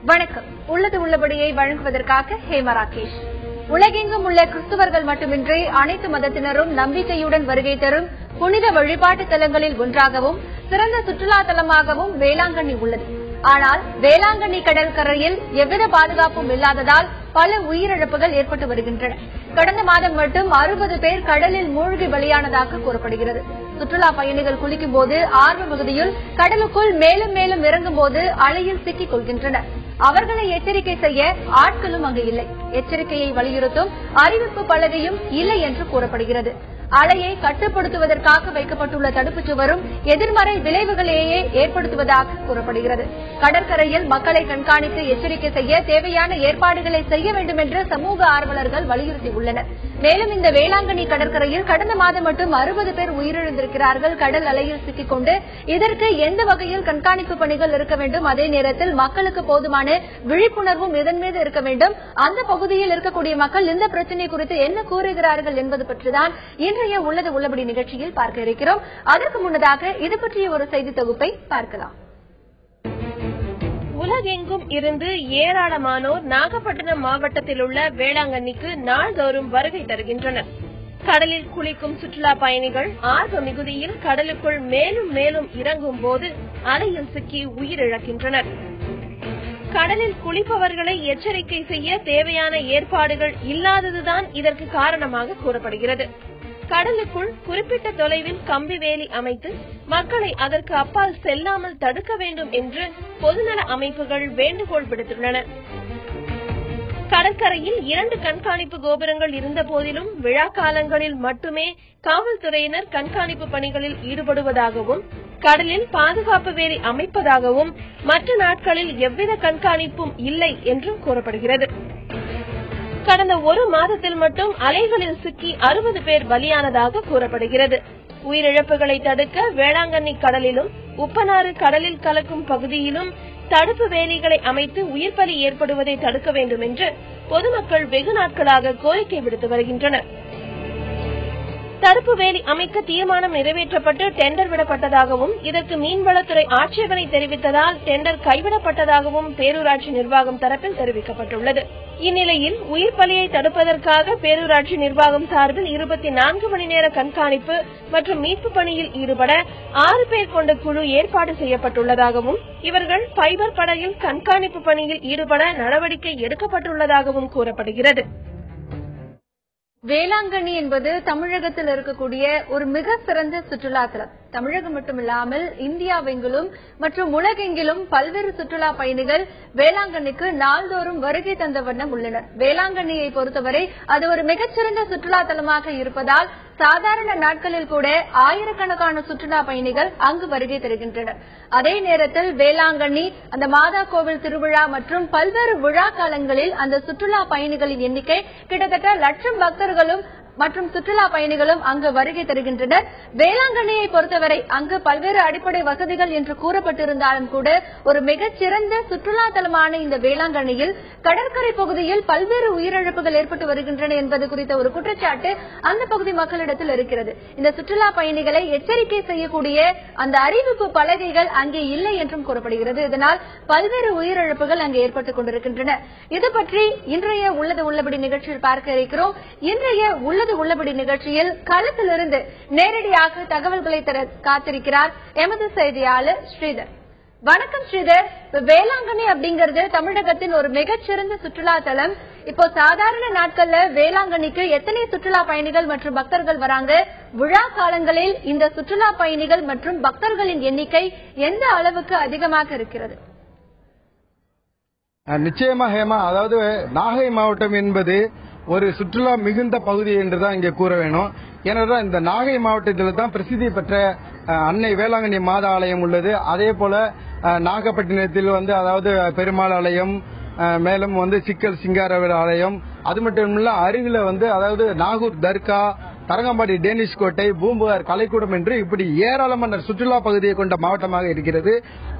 வணக்கம். உள்ளது உள்ளபடியை வழங்குவதற்காக ஹேமா ராகேஷ். உலகெங்கும் உள்ள கிறிஸ்தவர்கள் மட்டுமின்றி அனைத்து மதத்தினரும் நம்பிக்கையுடன் வருகை தரும் புனித வழிபாட்டு தலங்களில் ஒன்றாகவும் சிறந்த சுற்றுலா தலமாகவும் வேளாங்கண்ணி உள்ளது. ஆனால் வேளாங்கண்ணி கடற்கரையில் எவ்வித பாதுகாப்பும் இல்லாததால் பல உயிரிழப்புகள் ஏற்பட்டு வருகின்றன. கடந்த மாதம் மட்டும் 60 பேர் கடலில் மூழ்கி பலியானதாக கூறப்படுகிறது. சுற்றுலா பயணிகள் குளிக்கும் போது ஆர்வ மிகுதியில் கடலுக்குள் மேலும் மேலும் இறங்கும் போது அலையில் சிக்கிக் கொள்கின்றனர். அவர்களை எச்சரிக்கை செய்ய ஆட்களும் அங்கு இல்லை. எச்சரிக்கையை வலியுறுத்தும் அறிவிப்பு பலகையும் இல்லை என்று கூறப்படுகிறது. அலையை கட்டுப்படுத்துவதற்காக வைக்கப்பட்டுள்ள தடுப்புச் சுவரும் எதிர்மறை விளைவுகளையே ஏற்படுத்துவதாக கூறப்படுகிறது. கடற்கரையில் மக்களை கண்காணித்து எச்சரிக்கை செய்ய தேவையான ஏற்பாடுகளை செய்ய வேண்டும் என்று சமூக ஆர்வலர்கள் வலியுறுத்தியுள்ளனர். மேலும் இந்த வேளாங்கண்ணி கடற்கரையில் கடந்த மாதம் மட்டும் 60 பேர் உயிரிழந்திருக்கிறார்கள். கடல் அலையில் சிக்கிக் கொண்டு இதற்கு எந்த வகையில் கண்காணிப்பு பணிகள் இருக்க வேண்டும், அதே நேரத்தில் மக்களுக்கு போதுமான விழிப்புணர்வும் இதன் மீது இருக்க வேண்டும். அந்த பகுதியில் இருக்கக்கூடிய மக்கள் இந்த பிரச்சனை குறித்து என்ன கூறுகிறார்கள் என்பது பற்றிதான் இன்றைய உள்ளது உள்ளபடி நிகழ்ச்சியில் பார்க்க இருக்கிறோம். அதற்கு முன்னதாக இது பற்றிய ஒரு செய்தி தொகுப்பை பார்க்கலாம். உலகெங்கும் இருந்து ஏராளமானோர் நாகப்பட்டினம் மாவட்டத்தில் உள்ள வேளாங்கண்ணிக்கு நாள்தோறும் வருகை தருகின்றனர். கடலில் குளிக்கும் சுற்றுலா பயணிகள் ஆர்வ மிகுதியில் கடலுக்குள் மேலும் மேலும் இறங்கும் போது அலையில் சிக்கி உயிரிழக்கின்றனர். கடலில் குளிப்பவர்களை எச்சரிக்கை செய்ய தேவையான ஏற்பாடுகள் இல்லாததுதான் இதற்கு காரணமாக கூறப்படுகிறது. கடலுக்குள் குறிப்பிட்ட தொலைவில் கம்பி வேலி அமைத்து மக்களை அதற்கு அப்பால் செல்லாமல் தடுக்க வேண்டும் என்று பொதுநல அமைப்புகள் வேண்டுகோள் விடுத்துள்ளன. கடற்கரையில் 2 கண்காணிப்பு கோபுரங்கள் இருந்த போதிலும் விழா காலங்களில் மட்டுமே காவல்துறையினர் கண்காணிப்பு பணிகளில் ஈடுபடுவதாகவும் கடலில் பாதுகாப்பு வேலி அமைப்பதாகவும் மற்ற நாட்களில் எவ்வித கண்காணிப்பும் இல்லை என்றும் கூறப்படுகிறது. கடந்த ஒரு மாதத்தில் மட்டும் அலைகளில் சிக்கி 60 பேர் பலியானதாக கூறப்படுகிறது. உயிரிழப்புகளை தடுக்க வேளாங்கண்ணி கடலிலும் உப்பனாறு கடலில் கலக்கும் பகுதியிலும் தடுப்பு வேலிகளை அமைத்து உயிர் பலி ஏற்படுவதை தடுக்க வேண்டும் என்று பொதுமக்கள் வெகு நாட்களாக கோரிக்கை விடுத்து வருகின்றனர். தடுப்பு வேலி அமைக்க தீர்மானம் நிறைவேற்றப்பட்டு டெண்டர் விடப்பட்டதாகவும் இதற்கு மீன்வளத்துறை ஆட்சேபனை தெரிவித்ததால் டெண்டர் கைவிடப்பட்டதாகவும் பேரூராட்சி நிர்வாகம் தரப்பில் தெரிவிக்கப்பட்டுள்ளது. இந்நிலையில் உயிர் பலியை தடுப்பதற்காக பேரூராட்சி நிர்வாகம் சார்பில் 24 மணி நேர கண்காணிப்பு மற்றும் மீட்பு பணியில் ஈடுபட 6 பேர் கொண்ட குழு ஏற்பாடு செய்யப்பட்டுள்ளதாகவும் இவர்கள் ஃபைபர் படகில் கண்காணிப்பு பணியில் ஈடுபட நடவடிக்கை எடுக்கப்பட்டுள்ளதாகவும் கூறப்படுகிறது. வேளாங்கண்ணி என்பது தமிழகத்தில் இருக்கக்கூடிய ஒரு மிக சிறந்த சுற்றுலா தலம். தமிழகம் மட்டுமில்லாமல் இந்தியாவெங்கிலும் மற்றும் உலகெங்கிலும் பல்வேறு சுற்றுலா பயணிகள் வேளாங்கண்ணிக்கு நாள்தோறும் வருகை தந்த வண்ணம் உள்ளனர். வேளாங்கண்ணியை பொறுத்தவரை அது ஒரு மிகச்சிறந்த சுற்றுலா தலமாக இருப்பதால் சாதாரண நாட்களில் கூட ஆயிரக்கணக்கான சுற்றுலா பயணிகள் அங்கு வருகை தருகின்றனர். அதே நேரத்தில் வேளாங்கண்ணி அந்த மாதா கோவில் திருவிழா மற்றும் பல்வேறு விழா காலங்களில் அந்த சுற்றுலா பயணிகளின் எண்ணிக்கை கிட்டத்தட்ட 1,00,000 பக்தர்களும் மற்றும் சுற்றுலா பயணிகளும் அங்கு வருகை தருகின்றனர். வேளாங்கண்ணியை பொறுத்தவரை அங்கு பல்வேறு அடிப்படை வசதிகள் என்று கூறப்பட்டிருந்தாலும் கூட ஒரு மிகச்சிறந்த சுற்றுலா தலமான இந்த வேளாங்கண்ணியில் கடற்கரை பகுதியில் பல்வேறு உயிரிழப்புகள் ஏற்பட்டு வருகின்றன என்பது குறித்த ஒரு குற்றச்சாட்டு அந்த பகுதி மக்களிடத்தில் இருக்கிறது. இந்த சுற்றுலா பயணிகளை எச்சரிக்கை செய்யக்கூடிய அந்த அறிவிப்பு பலகைகள் அங்கே இல்லை என்றும் கூறப்படுகிறது. இதனால் பல்வேறு உயிரிழப்புகள் அங்கே ஏற்பட்டுக் கொண்டிருக்கின்றன. இது பற்றி இன்றைய உள்ளது உள்ளபடி நிகழ்ச்சியில் பார்க்க இருக்கிறோம். இன்றைய உள்ளது உள்ளபடி நிகழ்ச்சியில் களத்திலிருந்து நேரடியாக தகவல்களை தர காத்திருக்கிறார் எமது செய்தியாளர் ஸ்ரீதர். வணக்கம் ஸ்ரீதர். வேளாங்கண்ணி அப்படிங்கிறது தமிழகத்தின் ஒரு மிகச்சிறந்த சுற்றுலா தலம். இப்போ சாதாரண நாட்கள்ல வேளாங்கண்ணிக்கு எத்தனை சுற்றுலா பயணிகள் மற்றும் பக்தர்கள் வராங்க? விழா காலங்களில் இந்த சுற்றுலா பயணிகள் மற்றும் பக்தர்களின் எண்ணிக்கை எந்த அளவுக்கு அதிகமாக இருக்கிறது? நிச்சயமா ஹேமா, அதாவது நாகை மாவட்டம் என்பது ஒரு சுற்றுலா மிகுந்த பகுதி என்றுதான் இங்கே கூற வேணும். ஏனென்றால் இந்த நாகை மாவட்டத்தில் தான் பிரசித்தி பெற்ற அன்னை வேளாங்கண்ணி மாதா ஆலயம் உள்ளது. அதே போல நாகப்பட்டினத்தில் அதாவது பெருமாள் ஆலயம், மேலும் சிக்கல் சிங்காரவர் ஆலயம், அது மட்டும் இல்ல அருகில அதாவது நாகூர் தர்கா, தரங்கம்பாடி டேனிஷ் கோட்டை, பூம்புகார் கலைக்கூடம் என்று இப்படி ஏராளமான சுற்றுலா பகுதியை கொண்ட மாவட்டமாக இருக்கிறது.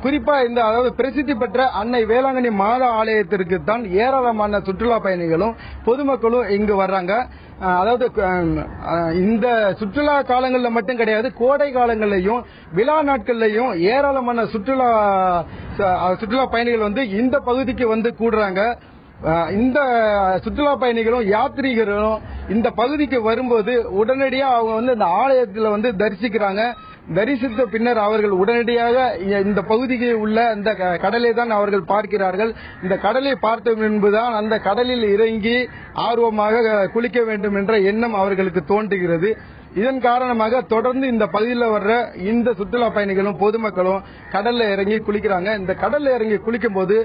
குறிப்பா இந்த அதாவது பிரசித்தி பெற்ற அன்னை வேளாங்கண்ணி மாதா ஆலயத்திற்கு தான் ஏராளமான சுற்றுலா பயணிகளும் பொதுமக்களும் இங்கு வர்றாங்க. அதாவது இந்த சுற்றுலா காலங்களில் மட்டும் கிடையாது, கோடை காலங்களிலையும் விழா நாட்கள்லையும் ஏராளமான சுற்றுலா பயணிகள் வந்து இந்த பகுதிக்கு வந்து கூடுறாங்க. இந்த சுற்றுலா பயணிகளும் யாத்ரீகர்களும் இந்த பகுதிக்கு வரும்போது உடனடியாக அவங்க வந்து இந்த ஆலயத்தில் வந்து தரிசிக்கிறாங்க. தரிசித்த பின்னர் அவர்கள் உடனடியாக இந்த பகுதிக்கு உள்ள இந்த கடலை தான் அவர்கள் பார்க்கிறார்கள். இந்த கடலை பார்த்த பின்புதான் அந்த கடலில் இறங்கி ஆர்வமாக குளிக்க வேண்டும் என்ற எண்ணம் அவர்களுக்கு தோன்றுகிறது. இதன் காரணமாக தொடர்ந்து இந்த பகுதியில் வர்ற இந்த சுற்றுலா பயணிகளும் பொதுமக்களும் கடல்ல இறங்கி குளிக்கிறாங்க. இந்த கடல்ல இறங்கி குளிக்கும் போது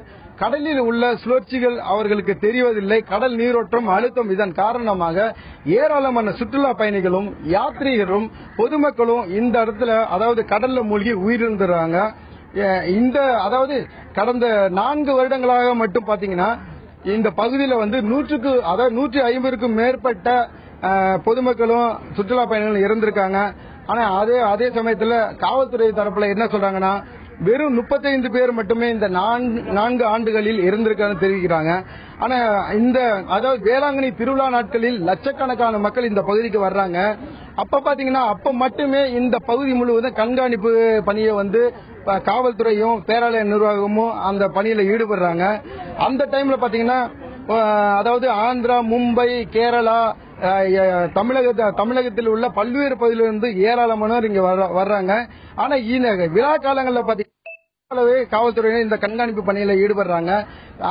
கடலில் உள்ள சுழற்சிகள் அவர்களுக்கு தெரிவதில்லை. கடல் நீரோட்டம் அழுத்தம் இதன் காரணமாக ஏராளமான சுற்றுலா பயணிகளும் யாத்ரீகரும் பொதுமக்களும் இந்த இடத்துல அதாவது கடல்ல மூழ்கி உயிரிழந்துறாங்க. இந்த அதாவது கடந்த 4 வருடங்களாக மட்டும் பாத்தீங்கன்னா இந்த பகுதியில் வந்து 150க்கும் மேற்பட்ட பொதுமக்களும் சுற்றுலா பயணிகளும் இறந்திருக்காங்க. ஆனா அதே சமயத்துல காவல்துறை தரப்புல என்ன சொல்றாங்கன்னா வெறும் 35 பேர் மட்டுமே இந்த 4 ஆண்டுகளில் இருந்திருக்கான்னு தெரிவிக்கிறாங்க. ஆனா இந்த அதாவது வேளாங்கண்ணி திருவிழா நாட்களில் லட்சக்கணக்கான மக்கள் இந்த பகுதிக்கு வர்றாங்க. அப்ப பாத்தீங்கன்னா அப்ப மட்டுமே இந்த பகுதி முழுவதும் கண்காணிப்பு பணியை வந்து காவல்துறையும் பேராலய நிர்வாகமும் அந்த பணியில ஈடுபடுறாங்க. அந்த டைம்ல பாத்தீங்கன்னா அதாவது ஆந்திரா, மும்பை, கேரளா, தமிழகத்தில் உள்ள பல்வேறு பகுதியிலிருந்து ஏராளமானோர் இங்க வர்றாங்க. ஆனா விழா காலங்களில் பாத்தீங்கன்னா காவல்துறையினர் இந்த கண்காணிப்பு பணியில ஈடுபடுறாங்க.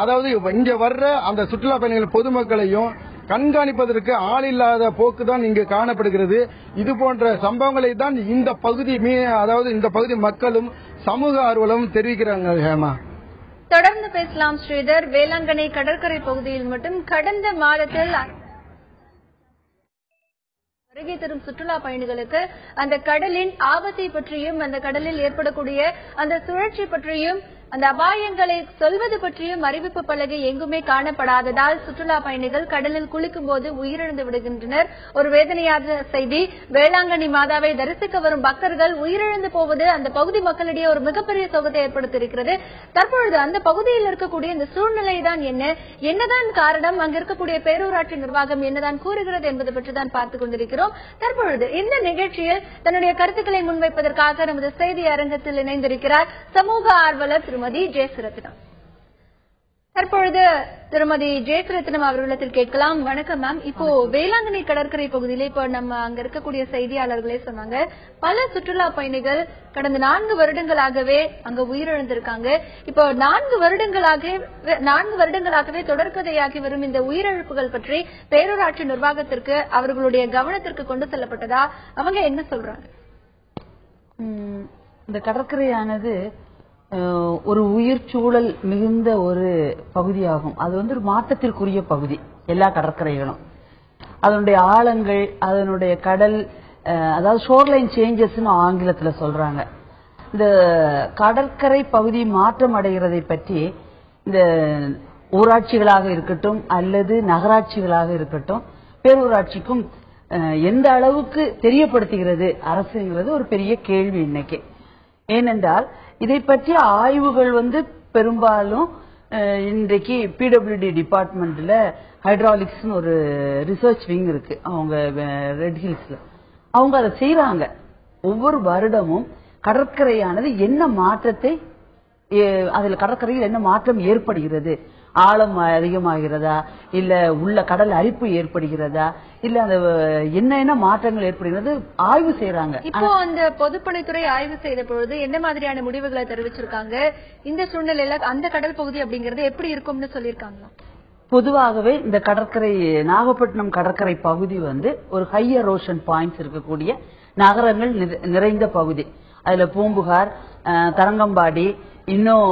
அதாவது இங்க வர்ற அந்த சுற்றுலா பயணிகள் பொதுமக்களையும் கண்காணிப்பதற்கு ஆள் இல்லாத போக்கு தான் இங்கு காணப்படுகிறது. இது போன்ற சம்பவங்களை தான் இந்த பகுதி அதாவது இந்த பகுதி மக்களும் சமூக ஆர்வலரும் தெரிவிக்கிறாங்க. ஹேமா, தொடர்ந்து பேசலாம் ஸ்ரீதர். வேளாங்கண்ணி கடற்கரை பகுதியில் மட்டும் கடந்த மாதத்தில் வருகை தரும் சுற்றுலா பயணிகளுக்கு அந்த கடலின் ஆபத்தை பற்றியும் அந்த கடலில் ஏற்படக்கூடிய அந்த சுழற்சி பற்றியும் அந்த அபாயங்களை சொல்வது பற்றியும் அறிவிப்பு பலகை எங்குமே காணப்படாததால் சுற்றுலா பயணிகள் கடலில் குளிக்கும் போது உயிரிழந்து விடுகின்றனர். ஒரு வேதனையான செய்தி. வேளாங்கண்ணி மாதாவை தரிசிக்க வரும் பக்தர்கள் உயிரிழந்து போவது அந்த பகுதி மக்களிடையே ஒரு மிகப்பெரிய சோகத்தை ஏற்படுத்தியிருக்கிறது. தற்பொழுது அந்த பகுதியில் இருக்கக்கூடிய இந்த சூழ்நிலை தான் என்னதான் காரணம், அங்க இருக்கக்கூடிய பேரூராட்சி நிர்வாகம் என்னதான் கூறுகிறது என்பது பற்றி தான் பார்த்துக் கொண்டிருக்கிறோம். தற்பொழுது இந்த நிகழ்ச்சியில் தன்னுடைய கருத்துக்களை முன்வைப்பதற்காக நமது செய்தி அரங்கத்தில் இணைந்திருக்கிறார் சமூக ஆர்வலர் திருமதி ஜெயசுரத்னம். தற்பொழுது திருமதி ஜெயசுரத்னம் அவர்களிடத்தில் கேட்கலாம். வணக்கம் மேம். இப்போ வேளாங்கண்ணி கடற்கரை பகுதியில இப்போ நம்ம அங்க இருக்கக்கூடிய செய்தியாளர்களே சொன்னாங்க, பல சுற்றுலா பயணிகள் கடந்த 4 வருடங்களாகவே அங்க உயிரிழந்திருக்காங்க. இப்போ 4 வருடங்களாகவே தொடர்கதையாகி வரும் இந்த உயிரிழப்புகள் பற்றி பேரூராட்சி நிர்வாகத்திற்கு அவர்களுடைய கவனத்திற்கு கொண்டு செல்லப்பட்டதா? அவங்க என்ன சொல்றாங்க? இந்த கடற்கரையானது ஒரு உயிர் சூழல் மிகுந்த ஒரு பகுதியாகும். அது வந்து ஒரு மாற்றத்திற்குரிய பகுதி. எல்லா கடற்கரைகளும் அதனுடைய ஆழங்கள், அதனுடைய கடல், அதாவது ஷோர்லைன் சேஞ்சஸ் ஆங்கிலத்துல சொல்றாங்க. இந்த கடற்கரை பகுதி மாற்றம் அடைகிறதை பற்றி இந்த ஊராட்சிகளாக இருக்கட்டும் அல்லது நகராட்சிகளாக இருக்கட்டும் பேரூராட்சிக்கும் எந்த அளவுக்கு தெரியப்படுத்துகிறது அரசுங்கிறது ஒரு பெரிய கேள்வி இன்னைக்கு. ஏனென்றால் இதை பற்றிய ஆய்வுகள் வந்து பெரும்பாலும் இன்றைக்கு பிடபிள்யூடி டிபார்ட்மெண்ட்ல ஹைட்ராலிக்ஸ் ஒரு ரிசர்ச் விங் இருக்கு அவங்க ரெட் ஹில்ஸ்ல. அவங்க அதை செய்யறாங்க. ஒவ்வொரு வருடமும் கடற்கரையானது என்ன மாற்றத்தை, அதுல கடற்கரையில் என்ன மாற்றம் ஏற்படுகிறது, ஆழம் அதிகமாகிறதா இல்ல உள்ள கடல் அரிப்பு ஏற்படுகிறதா இல்ல அந்த என்ன மாற்றங்கள் ஏற்படுகிறது ஆய்வு செய்யறாங்க. இப்போ அந்த பொதுப்பணித்துறை ஆய்வு செய்த பொழுது என்ன மாதிரியான முடிவுகளை தெரிவிச்சிருக்காங்க? இந்த சூழ்நிலையில அந்த கடல் பகுதி அப்படிங்கறது எப்படி இருக்கும்னு சொல்லிருக்காங்களா? பொதுவாகவே இந்த கடற்கரை நாகப்பட்டினம் கடற்கரை பகுதி வந்து ஒரு ஹை எரோஷன் பாயிண்ட்ஸ் இருக்கக்கூடிய நகரங்கள் நிறைந்த பகுதி. அதுல பூம்புகார், தரங்கம்பாடி, இன்னும்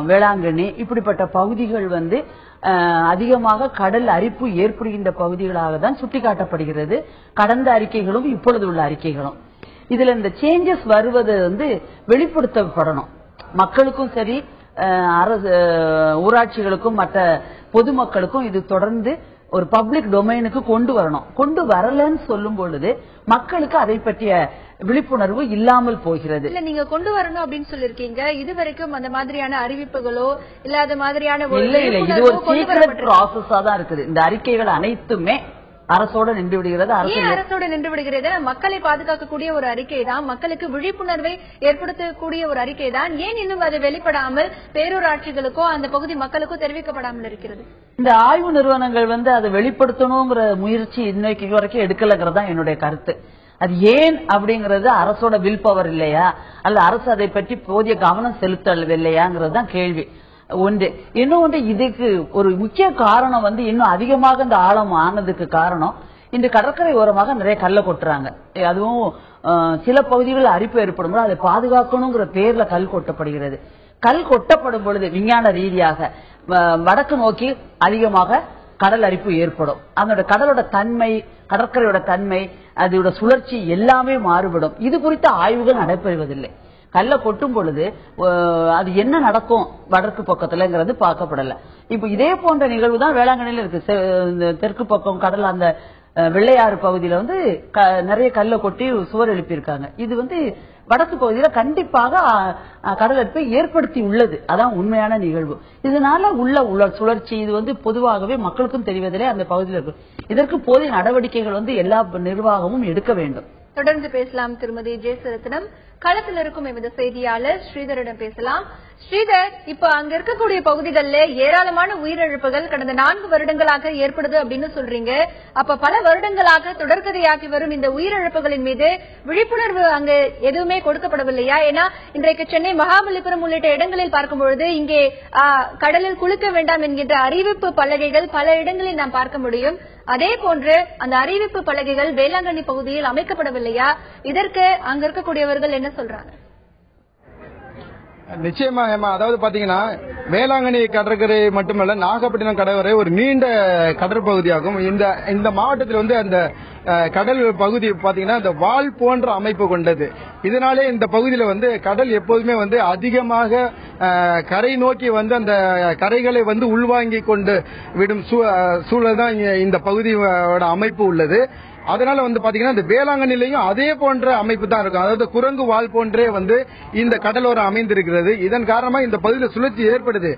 வேளாங்கண்ணி இப்படிப்பட்ட பகுதிகள் வந்து அதிகமாக கடல் அரிப்பு ஏற்படுகின்ற பகுதிகளாக தான் சுட்டிக்காட்டப்படுகிறது. கடந்த அறிக்கைகளும் இப்பொழுது உள்ள அறிக்கைகளும். இதுல இந்த சேஞ்சஸ் வருவது வந்து வெளிப்படுத்தப்படணும். மக்களுக்கும் சரி, அரசு ஊராட்சிகளுக்கும் மற்ற பொதுமக்களுக்கும் இது தொடர்ந்து ஒரு பப்ளிக் டொமைனுக்கு கொண்டு வரணும். கொண்டு வரலன்னு சொல்லும் பொழுது மக்களுக்கு அதை பற்றிய விழிப்புணர்வு இல்லாமல் போகிறது. இல்ல நீங்க கொண்டு வரணும் அப்படின்னு சொல்லிருக்கீங்க. இதுவரைக்கும் அந்த மாதிரியான அறிவிப்புகளோ இல்லாத மாதிரியான இல்ல இது ஒரு சீக்ரெட் ப்ராசஸா தான் இருக்குது. இந்த அறிக்கைகள் அனைத்துமே அரசோட நின்று விடுகிறது. அரசோட நின்று விடுகிறது. மக்களை பாதுகாக்கக்கூடிய ஒரு அறிக்கை தான், மக்களுக்கு விழிப்புணர்வை ஏற்படுத்தக்கூடிய ஒரு அறிக்கை தான். ஏன் இன்னும் அது வெளிப்படாமல் பேரூராட்சிகளுக்கோ அந்த பகுதி மக்களுக்கோ தெரிவிக்கப்படாமல் இருக்கிறது? இந்த ஆய்வு நிறுவனங்கள் அதை வெளிப்படுத்தணுங்கிற முயற்சி இன்னைக்கு வரைக்கும் எடுக்கலங்கிறது தான் என்னுடைய கருத்து. அது ஏன் அப்படிங்கறது அரசோட வில் பவர் இல்லையா, அல்ல அரசு அதை பற்றி போதிய கவனம் செலுத்தவில்லையாங்கிறது தான் கேள்வி. ஒன்று. இன்னொன்று, இதுக்கு ஒரு முக்கிய காரணம் இன்னும் அதிகமாக இந்த ஆழம் ஆனதுக்கு காரணம், இந்த கடற்கரை ஓரமாக நிறைய கல்லை கொட்டுறாங்க. அதுவும் சில பகுதிகளில் அரிப்பு ஏற்படும் போது அதை பாதுகாக்கணுங்கிற பேர்ல கல் கொட்டப்படுகிறது. கல் கொட்டப்படும் பொழுது விஞ்ஞான ரீதியாக வடக்கு நோக்கி அதிகமாக கடல் அரிப்பு ஏற்படும். அதோட கடலோட தன்மை, கடற்கரையோட தன்மை, அதோட சுழற்சி எல்லாமே மாறுபடும். இது குறித்த ஆய்வுகள் நடைபெறுவதில்லை. கல்ல கொட்டும் பொழுது அது என்ன நடக்கும் வடக்கு பக்கத்துலங்கிறது பார்க்கப்படல. இப்ப இதே போன்ற நிகழ்வு தான் வேளாங்கண்ணில இருக்கு. தெற்கு பக்கம் கடல் அந்த வெள்ளையாறு பகுதியில நிறைய கல்ல கொட்டி சுவர் எழுப்பியிருக்காங்க. இது வடக்கு பகுதியில கண்டிப்பாக கடல் அரிப்பை ஏற்படுத்தி உள்ளது. அதான் உண்மையான நிகழ்வு. இதனால உள்ள சுழற்சி இது பொதுவாகவே மக்களுக்கும் தெரிவதில்லை அந்த பகுதியில் இருக்கு. இதற்கு போதிய நடவடிக்கைகள் எல்லா நிர்வாகமும் எடுக்க வேண்டும். தொடர்ந்து பேசலாம். திருமதி ஜெயசரத்னம் களத்தில் இருக்கும் எமது செய்தியாளர் ஸ்ரீதரிடம் பேசலாம். ஸ்ரீதர், இப்ப அங்க இருக்கக்கூடிய பகுதிகளில் ஏராளமான உயிரிழப்புகள் கடந்த 4 வருடங்களாக ஏற்படுது அப்படின்னு சொல்றீங்க. அப்ப பல வருடங்களாக தொடர்கதையாகி வரும் இந்த உயிரிழப்புகளின் மீது விழிப்புணர்வு அங்க எதுவுமே கொடுக்கப்படவில்லையா? ஏன்னா இன்றைக்கு சென்னை மகாபலிபுரம் உள்ளிட்ட இடங்களில் பார்க்கும் பொழுது இங்கே கடலில் குளிக்க வேண்டாம் என்கின்ற அறிவிப்பு பலகைகள் பல இடங்களில் நாம் பார்க்க முடியும். அதே போன்று அந்த அறிவிப்பு பலகைகள் வேளாங்கண்ணி பகுதியில் அமைக்கப்படவில்லையா? இதற்கு அங்க இருக்கக்கூடியவர்கள் என்ன சொல்றாங்க? நிச்சயமா அதாவது பாத்தீங்கன்னா வேளாங்கண்ணி கடற்கரை மட்டுமல்ல, நாகப்பட்டினம் கடற்கரை ஒரு நீண்ட கடற்பகுதியாகும். இந்த மாவட்டத்தில் அந்த கடல் பகுதி பாத்தீங்கன்னா இந்த வால் போன்ற அமைப்பு கொண்டது. இதனாலே இந்த பகுதியில கடல் எப்போதுமே அதிகமாக கரை நோக்கி அந்த கரைகளை உள்வாங்கி கொண்டு விடும் சூழல் தான் இந்த பகுதியோட அமைப்பு உள்ளது. அதனால பாத்தீங்கன்னா இந்த வேளாங்கண்ணிலையும் அதே போன்ற அமைப்பு தான் இருக்கும். அதாவது குரங்கு வால் போன்றே இந்த கடலோரம் அமைந்திருக்கிறது. இதன் காரணமா இந்த பகுதியில் சுழற்சி ஏற்படுது.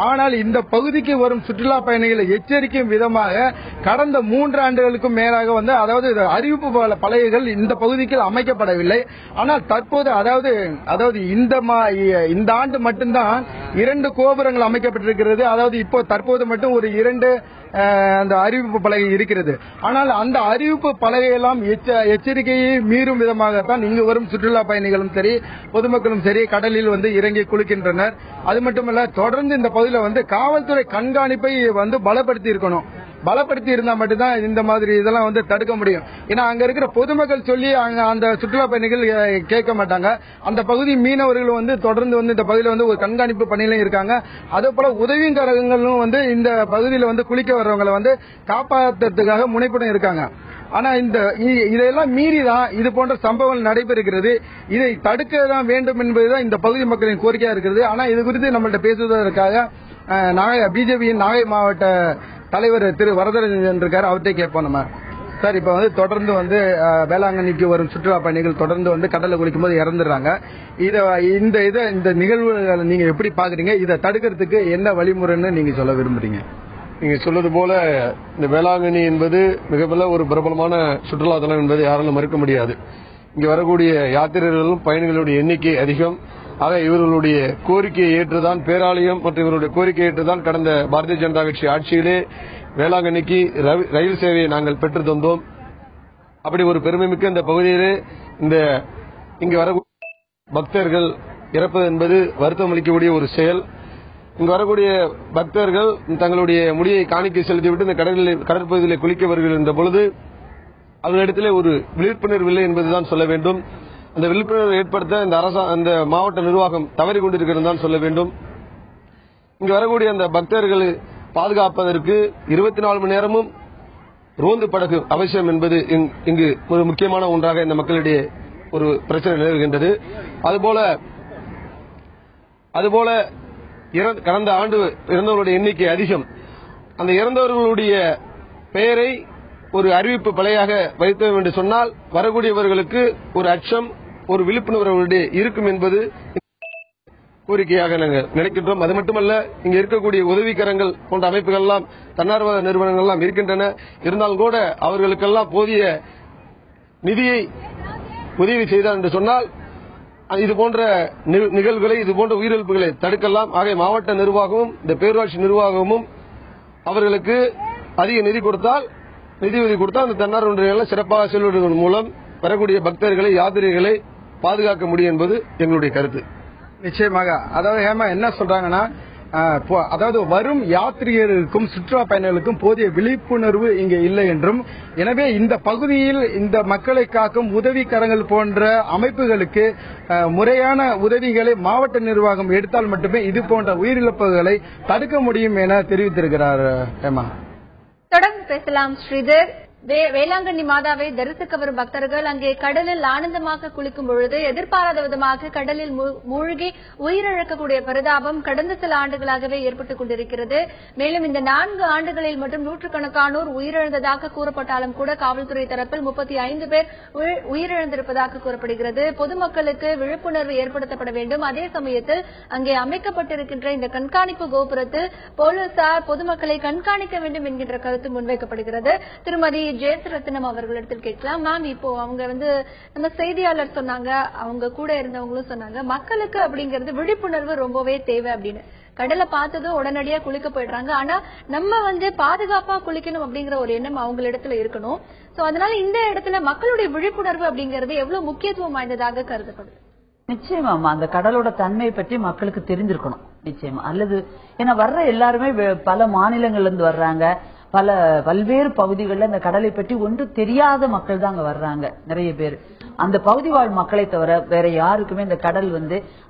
ஆனால் இந்த பகுதிக்கு வரும் சுற்றுலா பயணிகளை எச்சரிக்கும் விதமாக கடந்த 3 ஆண்டுகளுக்கும் மேலாக அதாவது அறிவிப்பு பலகைகள் இந்த பகுதிக்கு அமைக்கப்படவில்லை. ஆனால் தற்போது அதாவது இந்த ஆண்டு மட்டும்தான் 2 கோபுரங்கள் அமைக்கப்பட்டிருக்கிறது. அதாவது இப்போ தற்போது மட்டும் ஒரு 2 அந்த அறிவிப்பு பலகை இருக்கிறது. ஆனால் அந்த அறிவிப்பு பலகையெல்லாம் எச்சரிக்கையை மீறும் விதமாகத்தான் இங்கு வரும் சுற்றுலா பயணிகளும் சரி, பொதுமக்களும் சரி கடலில் இறங்கி குளிக்கின்றனர். அது மட்டுமல்ல, தொடர்ந்து இந்த பகுதியில் காவல்துறை கண்காணிப்பை பலப்படுத்தி இருக்கணும். பலப்படுத்தி இருந்தா மட்டும்தான் இந்த மாதிரி இதெல்லாம் தடுக்க முடியும். ஏன்னா அங்க இருக்கிற பொதுமக்கள் சொல்லி அந்த சுற்றுலா பயணிகள் கேட்க மாட்டாங்க. அந்த பகுதி மீனவர்கள் தொடர்ந்து இந்த பகுதியில் ஒரு கண்காணிப்பு பணியிலும் இருக்காங்க. அதே போல உதவிக்கரகங்களும் இந்த பகுதியில் குளிக்க வர்றவங்களை காப்பாற்றுறதுக்காக முனைப்புடன் இருக்காங்க. ஆனா இதெல்லாம் மீறிதான் இது போன்ற சம்பவங்கள் நடைபெறுகிறது. இதை தடுக்க தான் வேண்டும் என்பதுதான் இந்த பகுதி மக்களின் கோரிக்கையா இருக்கிறது. ஆனா இது குறித்து நம்மள்ட்ட பேசுவதற்காக பிஜேபியின் நாகை மாவட்ட தலைவர் திரு வரதராஜன் இருக்காரு. அவர்கிட்ட கேட்போம் நம்ம. சார், இப்ப தொடர்ந்து வேளாங்கண்ணிக்கு வரும் சுற்றுலா பயணிகள் தொடர்ந்து கடல்ல குளிக்கும் போது இறந்துடுறாங்க. இந்த நிகழ்வுகளை நீங்க எப்படி பாக்குறீங்க? இதை தடுக்கிறதுக்கு என்ன வழிமுறைன்னு நீங்க சொல்ல விரும்புறீங்க? நீங்க சொல்வது போல இந்த வேளாங்கண்ணி என்பது மிகப்பெரிய ஒரு பிரபலமான சுற்றுலா தலம் என்பதை யாராலும் மறுக்க முடியாது. இங்க வரக்கூடிய யாத்திரைகளும் பயணிகளுடைய எண்ணிக்கை அதிகம். ஆக இவர்களுடைய கோரிக்கையை ஏற்றுதான் பேராலயம் மற்றும் இவருடைய கோரிக்கையை ஏற்றுதான் கடந்த பாரதிய ஜனதா கட்சி ஆட்சியிலே வேளாங்கண்ணிக்கு ரயில் சேவையை நாங்கள் பெற்று தந்தோம். அப்படி ஒரு பெருமைமிக்க இந்த பகுதியிலே இங்கு வரக்கூடிய பக்தர்கள் இறப்பது என்பது வருத்தம் அளிக்கக்கூடிய ஒரு செயல். இங்கு வரக்கூடிய பக்தர்கள் தங்களுடைய முடியை காணிக்கை செலுத்திவிட்டு இந்த கடற்பகுதியிலே குளிக்க வருகின்ற பொழுது அவர்களிடத்திலே ஒரு விழிப்புணர்வு இல்லை என்பதுதான் சொல்ல வேண்டும். அந்த விழிப்புணர்வு ஏற்படுத்த இந்த மாவட்ட நிர்வாகம் தவறி கொண்டிருக்கிறது தான் சொல்ல வேண்டும். இங்கு வரக்கூடிய அந்த பக்தர்களை பாதுகாப்பதற்கு 24 மணி நேரமும் ரோந்து படகு அவசியம் என்பது இங்கு ஒரு முக்கியமான ஒன்றாக இந்த மக்களிடையே ஒரு பிரச்சனை நிலவுகின்றது. அதுபோல கடந்த ஆண்டு இறந்தவர்களுடைய எண்ணிக்கை அதிகம். அந்த இறந்தவர்களுடைய பெயரை ஒரு அறிவிப்பு பலையாக வைத்தோம் என்று சொன்னால் வரக்கூடியவர்களுக்கு ஒரு அச்சம், ஒரு விழிப்புணர்வு இருக்கும் என்பது கோரிக்கையாக நாங்கள் நினைக்கின்றோம். அது மட்டுமல்ல, இங்க இருக்கக்கூடிய உதவிக்கரங்கள் போன்ற அமைப்புகள் எல்லாம், தன்னார்வ நிறுவனங்கள் எல்லாம் இருக்கின்றன. இருந்தாலும் கூட அவர்களுக்கெல்லாம் போதிய நிதியை உதவி செய்தார் என்று சொன்னால் இது போன்ற நிகழ்வுகளை, இது போன்ற உயிரிழப்புகளை தடுக்கலாம். ஆகிய மாவட்ட நிர்வாகமும் இந்த பேரூராட்சி நிர்வாகமும் அவர்களுக்கு அதிக நிதி கொடுத்தால், நிதியுதவி கொடுத்தால் அந்த தன்னார்வ நிறுவனங்களை சிறப்பாக செயல்படுவதன் மூலம் வரக்கூடிய பக்தர்களை, யாத்திரைகளை பாதுகாக்க முடியும் என்பது எங்களுடைய கருத்து. நிச்சயமாக. அதாவது ஹேமா என்ன சொல்றாங்கன்னா, அதாவது வரும் யாத்ரீகர்களுக்கும் சுற்றுலா பயணிகளுக்கும் போதிய விழிப்புணர்வு இங்கே இல்லை என்றும், எனவே இந்த பகுதியில் இந்த மக்களை காக்கும் உதவிக்கரங்கள் போன்ற அமைப்புகளுக்கு முறையான உதவிகளை மாவட்ட நிர்வாகம் எடுத்தால் மட்டுமே இது போன்ற உயிரிழப்புகளை தடுக்க முடியும் என தெரிவித்திருக்கிறார். ஹேமா, தொடர்ந்து பேசலாம். ஸ்ரீதர், வேளாங்கண்ணி மாதாவை தரிசிக்க வரும் பக்தர்கள் அங்கே கடலில் ஆனந்தமாக குளிக்கும் பொழுது எதிர்பாராத விதமாக கடலில் மூழ்கி உயிரிழக்கக்கூடிய பரிதாபம் கடந்த சில ஆண்டுகளாகவே ஏற்பட்டுக் கொண்டிருக்கிறது. மேலும் இந்த 4 ஆண்டுகளில் மட்டும் நூற்றுக்கணக்கானோர் உயிரிழந்ததாக கூறப்பட்டாலும் கூட காவல்துறை தரப்பில் 35 பேர் உயிரிழந்திருப்பதாக கூறப்படுகிறது. பொதுமக்களுக்கு விழிப்புணர்வு ஏற்படுத்தப்பட வேண்டும். அதே சமயத்தில் அங்கே அமைக்கப்பட்டிருக்கின்ற இந்த கண்காணிப்பு கோபுரத்தில் போலீசார் பொதுமக்களை கண்காணிக்க வேண்டும் என்கின்ற கருத்து முன்வைக்கப்படுகிறது. திருமதி ஜெயரத்னம் அவர்களிடத்தில் கேட்கலாம். மேம், இப்போ அவங்க நம்ம செய்தியாளர் சொன்னாங்க, அவங்க கூட இருந்தவங்களும் சொன்னாங்க, மக்களுக்கு அப்படிங்கிறது விழிப்புணர்வு ரொம்பவே தேவை அப்படின்னு. கடலை பார்த்ததும் உடனடியா குளிக்க போயிடுறாங்க. ஆனா நம்ம பாதுகாப்பா குளிக்கணும் அப்படிங்கிற ஒரு எண்ணம் அவங்களிடத்துல இருக்கணும். சோ அதனால இந்த இடத்துல மக்களுடைய விழிப்புணர்வு அப்படிங்கிறது எவ்வளவு முக்கியத்துவம் வாய்ந்ததாக கருதப்படுது? நிச்சயமா அந்த கடலோட தன்மையை பற்றி மக்களுக்கு தெரிஞ்சிருக்கணும். நிச்சயமா. அல்லது ஏன்னா வர்ற எல்லாருமே பல மாநிலங்கள்ல இருந்து வர்றாங்க. பல்வேறு பகுதிகளில் இந்த கடலை பற்றி ஒன்று தெரியாத மக்கள் தான் அங்க வர்றாங்க நிறைய பேர். அந்த பகுதி வாழ் மக்களை தவிர வேற யாருக்குமே இந்த கடல்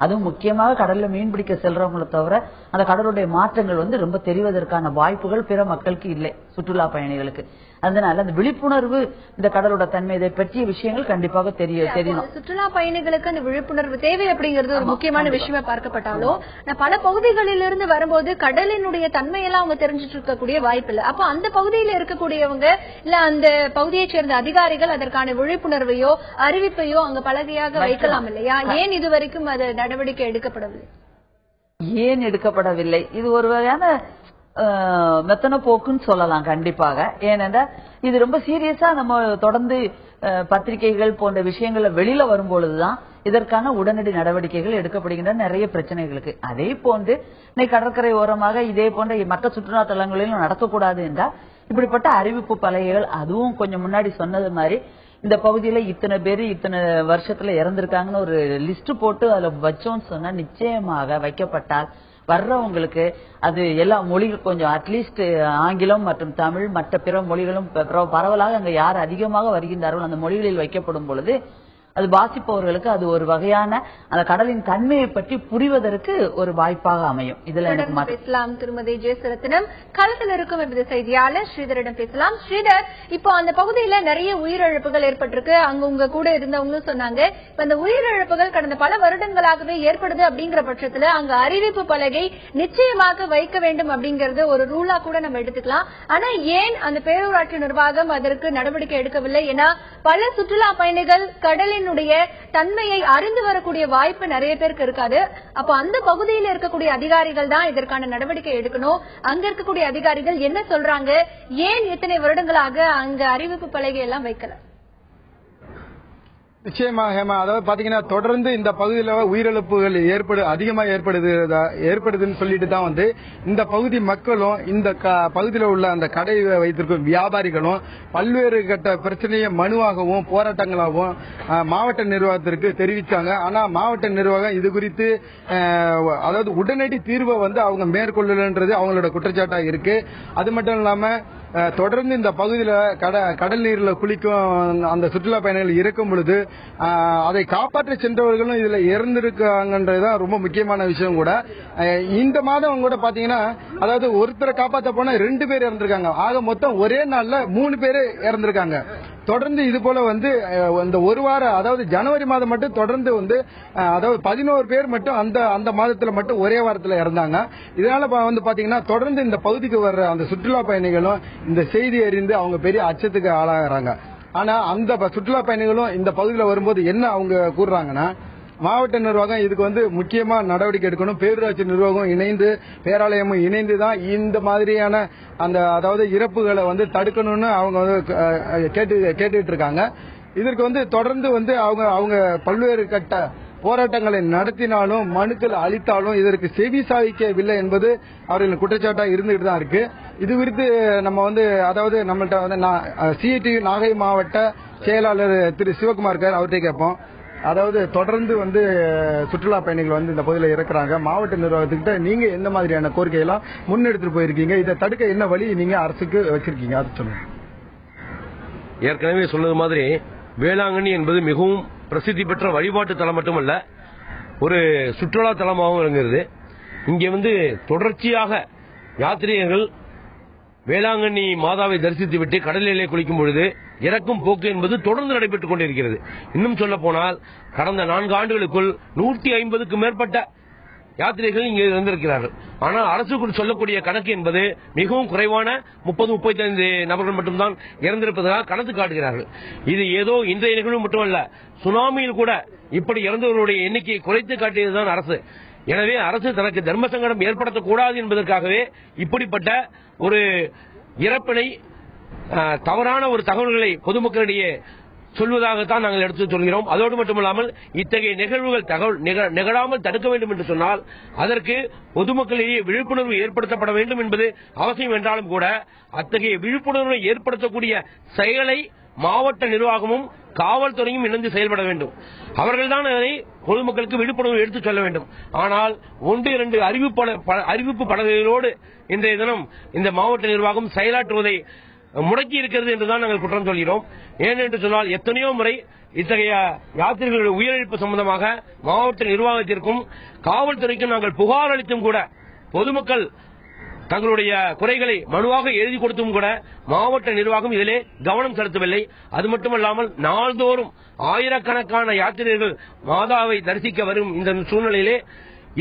அதுவும் முக்கியமாக கடல்ல மீன் பிடிக்க செல்றவங்களை தவிர அந்த கடலுடைய மாற்றங்கள் ரொம்ப தெரிவதற்கான வாய்ப்புகள் பிற மக்களுக்கு இல்லை, சுற்றுலா பயணிகளுக்கு. அதனால அந்த விழிப்புணர்வு, இந்த கடலோட தன்மை, இதை பற்றிய விஷயங்கள் கண்டிப்பாக தெரியணும். சுற்றுலா பயணிகளுக்கு அந்த விழிப்புணர்வு தேவை அப்படிங்கிறது ஒரு முக்கியமான விஷயமா பார்க்கப்பட்டாலும் பல பகுதிகளிலிருந்து வரும்போது கடலினுடைய தன்மையெல்லாம் அவங்க தெரிஞ்சிட்டு இருக்கக்கூடிய வாய்ப்பு இல்லை. அப்ப அந்த பகுதியில் இருக்கக்கூடியவங்க இல்ல அந்த பகுதியை சேர்ந்த அதிகாரிகள் அதற்கான விழிப்புணர்வையோ அறிவிப்பையோ அங்க பலகையாக வைக்கலாம் இல்லையா? ஏன் இதுவரைக்கும் அது நடவடிக்கை எடுக்கப்படவில்லை? இது ஒரு வகையான மெத்தன போக்குன்னு சொல்லலாம் கண்டிப்பாக. ஏனென்றால் இது ரொம்ப சீரியஸா நம்ம தொடர்ந்து பத்திரிகைகள் போன்ற விஷயங்கள வெளியில வரும்பொழுதுதான் இதற்கான உடனடி நடவடிக்கைகள் எடுக்கப்படுகின்ற நிறைய பிரச்சனைகளுக்கு. அதே போன்று இன்னைக்கு கடற்கரை ஓரமாக இதே போன்ற மற்ற சுற்றுலா தலங்களிலும் நடக்கக்கூடாது என்றால் இப்படிப்பட்ட அறிவிப்பு பலகைகள், அதுவும் கொஞ்சம் முன்னாடி சொன்னது மாதிரி இந்த பகுதியில இத்தனை பேரு இத்தனை வருஷத்துல இறந்திருக்காங்கன்னு ஒரு லிஸ்ட் போட்டு அதுல வச்சோம்னு சொன்னா நிச்சயமாக வைக்கப்பட்டால் வர்றவங்களுக்கு அது எல்லா மொழிகள் கொஞ்சம் அட்லீஸ்ட் ஆங்கிலம் மற்றும் தமிழ் மற்ற பிற மொழிகளும் பரவலாக அங்க யார் அதிகமாக வருகின்றார்கள் அந்த மொழிகளில் வைக்கப்படும் பொழுது அது வாசிப்பவர்களுக்கு அது ஒரு வகையான அந்த கடலின் தன்மையை பற்றி புரிவதற்கு ஒரு வாய்ப்பாக அமையும். இதுல எனக்கு பேசலாம். திருமதி ஜெயரத்னம் களத்தில் இருக்கும் என்பது செய்தியாளர் ஸ்ரீதரிடம் பேசலாம். ஸ்ரீதர், இப்போ அந்த பகுதியில நிறைய உயிரிழப்புகள் ஏற்பட்டிருக்கு. அங்க உங்க கூட இருந்தவங்களும் சொன்னாங்க, இப்ப அந்த உயிரிழப்புகள் கடந்த பல வருடங்களாகவே ஏற்படுது அப்படிங்கிற பட்சத்துல அங்க அறிவிப்பு பலகை நிச்சயமாக வைக்க வேண்டும் அப்படிங்கறது ஒரு ரூலா கூட நம்ம எடுத்துக்கலாம். ஆனா ஏன் அந்த பேரூராட்சி நிர்வாகம் அதற்கு நடவடிக்கை எடுக்கவில்லை? ஏன்னா பல சுற்றுலா பயணிகள் கடலின் தன்மையை அறிந்து வரக்கூடிய வாய்ப்பு நிறைய பேருக்கு இருக்காது. அப்ப அந்த பகுதியில் இருக்கக்கூடிய அதிகாரிகள் தான் இதற்கான நடவடிக்கை எடுக்கணும். அங்க இருக்கக்கூடிய அதிகாரிகள் என்ன சொல்றாங்க? ஏன் இத்தனை வருடங்களாக அங்க அறிவிப்பு பலகை எல்லாம் வைக்கல? நிச்சயமா ஹேமா, அதாவது பாத்தீங்கன்னா தொடர்ந்து இந்த பகுதியில உயிரிழப்புகள் அதிகமா ஏற்படுதுன்னு சொல்லிட்டு தான் இந்த பகுதி மக்களும் இந்த பகுதியில் உள்ள அந்த கடை வைத்திருக்கும் வியாபாரிகளும் பல்வேறு கட்ட பிரச்சனையை மனுவாகவும் போராட்டங்களாகவும் மாவட்ட நிர்வாகத்திற்கு தெரிவித்தாங்க. ஆனா மாவட்ட நிர்வாகம் இது குறித்து அதாவது உடனடி தீர்வை அவங்க மேற்கொள்ளலன்றது அவங்களோட குற்றச்சாட்டா இருக்கு. அது மட்டும் இல்லாம தொடர்ந்து இந்த பகுதியில கடல் நீர்ல குளிக்கும் அந்த சுற்றுலா பயணிகள் இருக்கும் பொழுது அதை காப்பாற்ற சென்றவர்களும் இதுல இறந்திருக்காங்கன்றதுதான் ரொம்ப முக்கியமான விஷயம் கூட. இந்த மாதம் கூட பாத்தீங்கன்னா அதாவது ஒருத்தரை காப்பாற்ற போனா 2 பேர் இறந்திருக்காங்க. ஆக மொத்தம் ஒரே நாள்ல 3 பேர் இறந்திருக்காங்க. தொடர்ந்து இது போல வந்து இந்த ஒரு வாரம், அதாவது ஜனவரி மாதம் மட்டும் தொடர்ந்து வந்து அதாவது 11 பேர் மட்டும் அந்த மாதத்துல மட்டும் ஒரே வாரத்துல இறந்தாங்க. இதனால வந்து பாத்தீங்கன்னா தொடர்ந்து இந்த பகுதிக்கு வர்ற அந்த சுற்றுலா பயணிகளும் இந்த செய்தி அறிந்து அவங்க பெரிய அச்சத்துக்கு ஆளாகிறாங்க. ஆனா அந்த சுற்றுலா பயணிகளும் இந்த பகுதியில் வரும்போது என்ன அவங்க கூறுறாங்கன்னா, மாவட்ட நிர்வாகம் இதுக்கு வந்து முக்கியமா நடவடிக்கை எடுக்கணும், பேரூராட்சி நிர்வாகம் இணைந்து பேராலயமும் இணைந்து தான் இந்த மாதிரியான அந்த அதாவது இறப்புகளை வந்து தடுக்கணும்னு அவங்க வந்து கேட்டுட்டு இருக்காங்க. இதற்கு வந்து தொடர்ந்து வந்து அவங்க பல்வேறு கட்ட போராட்டங்களை நடத்தினாலும் மனுக்கள் அளித்தாலும் இதற்கு செவி சாய்க்கவில்லை என்பது அவர்களின் குற்றச்சாட்டா இருந்துகிட்டு தான் இருக்கு. இது குறித்து நம்ம வந்து அதாவது நம்மள்ட்ட வந்து சிஐடியு நாகை மாவட்ட செயலாளர் திரு சிவகுமார் இருக்கார், அவர்கிட்ட கேட்போம். அதாவது தொடர்ந்து வந்து சுற்றுலா பயணிகள் வந்து இந்த பகுதியில் இருக்கிறாங்க. மாவட்ட நிர்வாகத்துக்கிட்ட நீங்க எந்த மாதிரியான கோரிக்கையெல்லாம் முன்னெடுத்துட்டு போயிருக்கீங்க? இதை தடுக்க என்ன வழி நீங்க அரசுக்கு வச்சிருக்கீங்க, அது சொல்லுங்க. ஏற்கனவே சொன்னது மாதிரி வேளாங்கண்ணி என்பது மிகவும் பிரசித்தி பெற்ற வழிபாட்டு தலம் மட்டுமல்ல, ஒரு சுற்றுலா தலமாகவும் இருக்கிறது. இங்கே வந்து தொடர்ச்சியாக யாத்திரிகர்கள் வேளாங்கண்ணி மாதாவை தரிசித்துவிட்டு கடலிலே குளிக்கும் பொழுது இறக்கும் போக்கு என்பது தொடர்ந்து நடைபெற்றுக் கொண்டிருக்கிறது. இன்னும் சொல்ல போனால் கடந்த 4 ஆண்டுகளுக்குள் 150க்கும் மேற்பட்ட யாத்திரைகள் இங்கே இருந்திருக்கிறார்கள். ஆனால் அரசுக்குள் சொல்லக்கூடிய கணக்கு என்பது மிகவும் குறைவான 30-35 நபர்கள் மட்டும்தான் இறந்திருப்பதாக கணக்கு காட்டுகிறார்கள். இது ஏதோ இன்றைய நிகழ்வு மட்டுமல்ல, சுனாமியில் கூட இப்படி இறந்தவர்களுடைய எண்ணிக்கையை குறைத்து காட்டியதுதான் அரசு. எனவே அரசு தனக்கு தர்ம சங்கடம் ஏற்படுத்தக்கூடாது என்பதற்காகவே இப்படிப்பட்ட ஒரு இறப்பினை தவறான ஒரு தகவல்களை பொதுமக்களிடையே சொல்வதாகத்தான் நாங்கள் எடுத்து சொல்கிறோம். அதோடு மட்டுமல்லாமல் இத்தகைய நிகழ்வுகள் நிகழாமல் தடுக்க வேண்டும் என்று சொன்னால் அதற்கு பொதுமக்களிடையே விழிப்புணர்வு ஏற்படுத்தப்பட வேண்டும் என்பது அவசியம் என்றாலும் கூட அத்தகைய விழிப்புணர்வை ஏற்படுத்தக்கூடிய செயலை மாவட்ட நிர்வாகமும் காவல்துறையும் இணைந்து செயல்பட வேண்டும். அவர்கள்தான் அதை பொதுமக்களுக்கு விழிப்புணர்வு எடுத்துச் சொல்ல வேண்டும். ஆனால் 1-2 அறிவிப்பு பலகைகளோடு இன்றைய தினம் இந்த மாவட்ட நிர்வாகம் செயலாற்றுவதை முடக்கி இருக்கிறது என்றுதான் நாங்கள் குற்றம் சொல்கிறோம். ஏனென்று சொன்னால் எத்தனையோ முறை இத்தகைய யாத்திரிகளுடைய உயிரிழப்பு சம்பந்தமாக மாவட்ட நிர்வாகத்திற்கும் காவல்துறைக்கும் நாங்கள் புகார் அளித்தும் கூட பொதுமக்கள் தங்களுடைய குறைகளை மனுவாக எழுதி கொடுத்தும் கூட மாவட்ட நிர்வாகம் இதிலே கவனம் செலுத்தவில்லை. அது மட்டுமல்லாமல் நாள்தோறும் ஆயிரக்கணக்கான யாத்திரிகர்கள் மாதாவை தரிசிக்க வரும் இந்த சூழ்நிலையிலே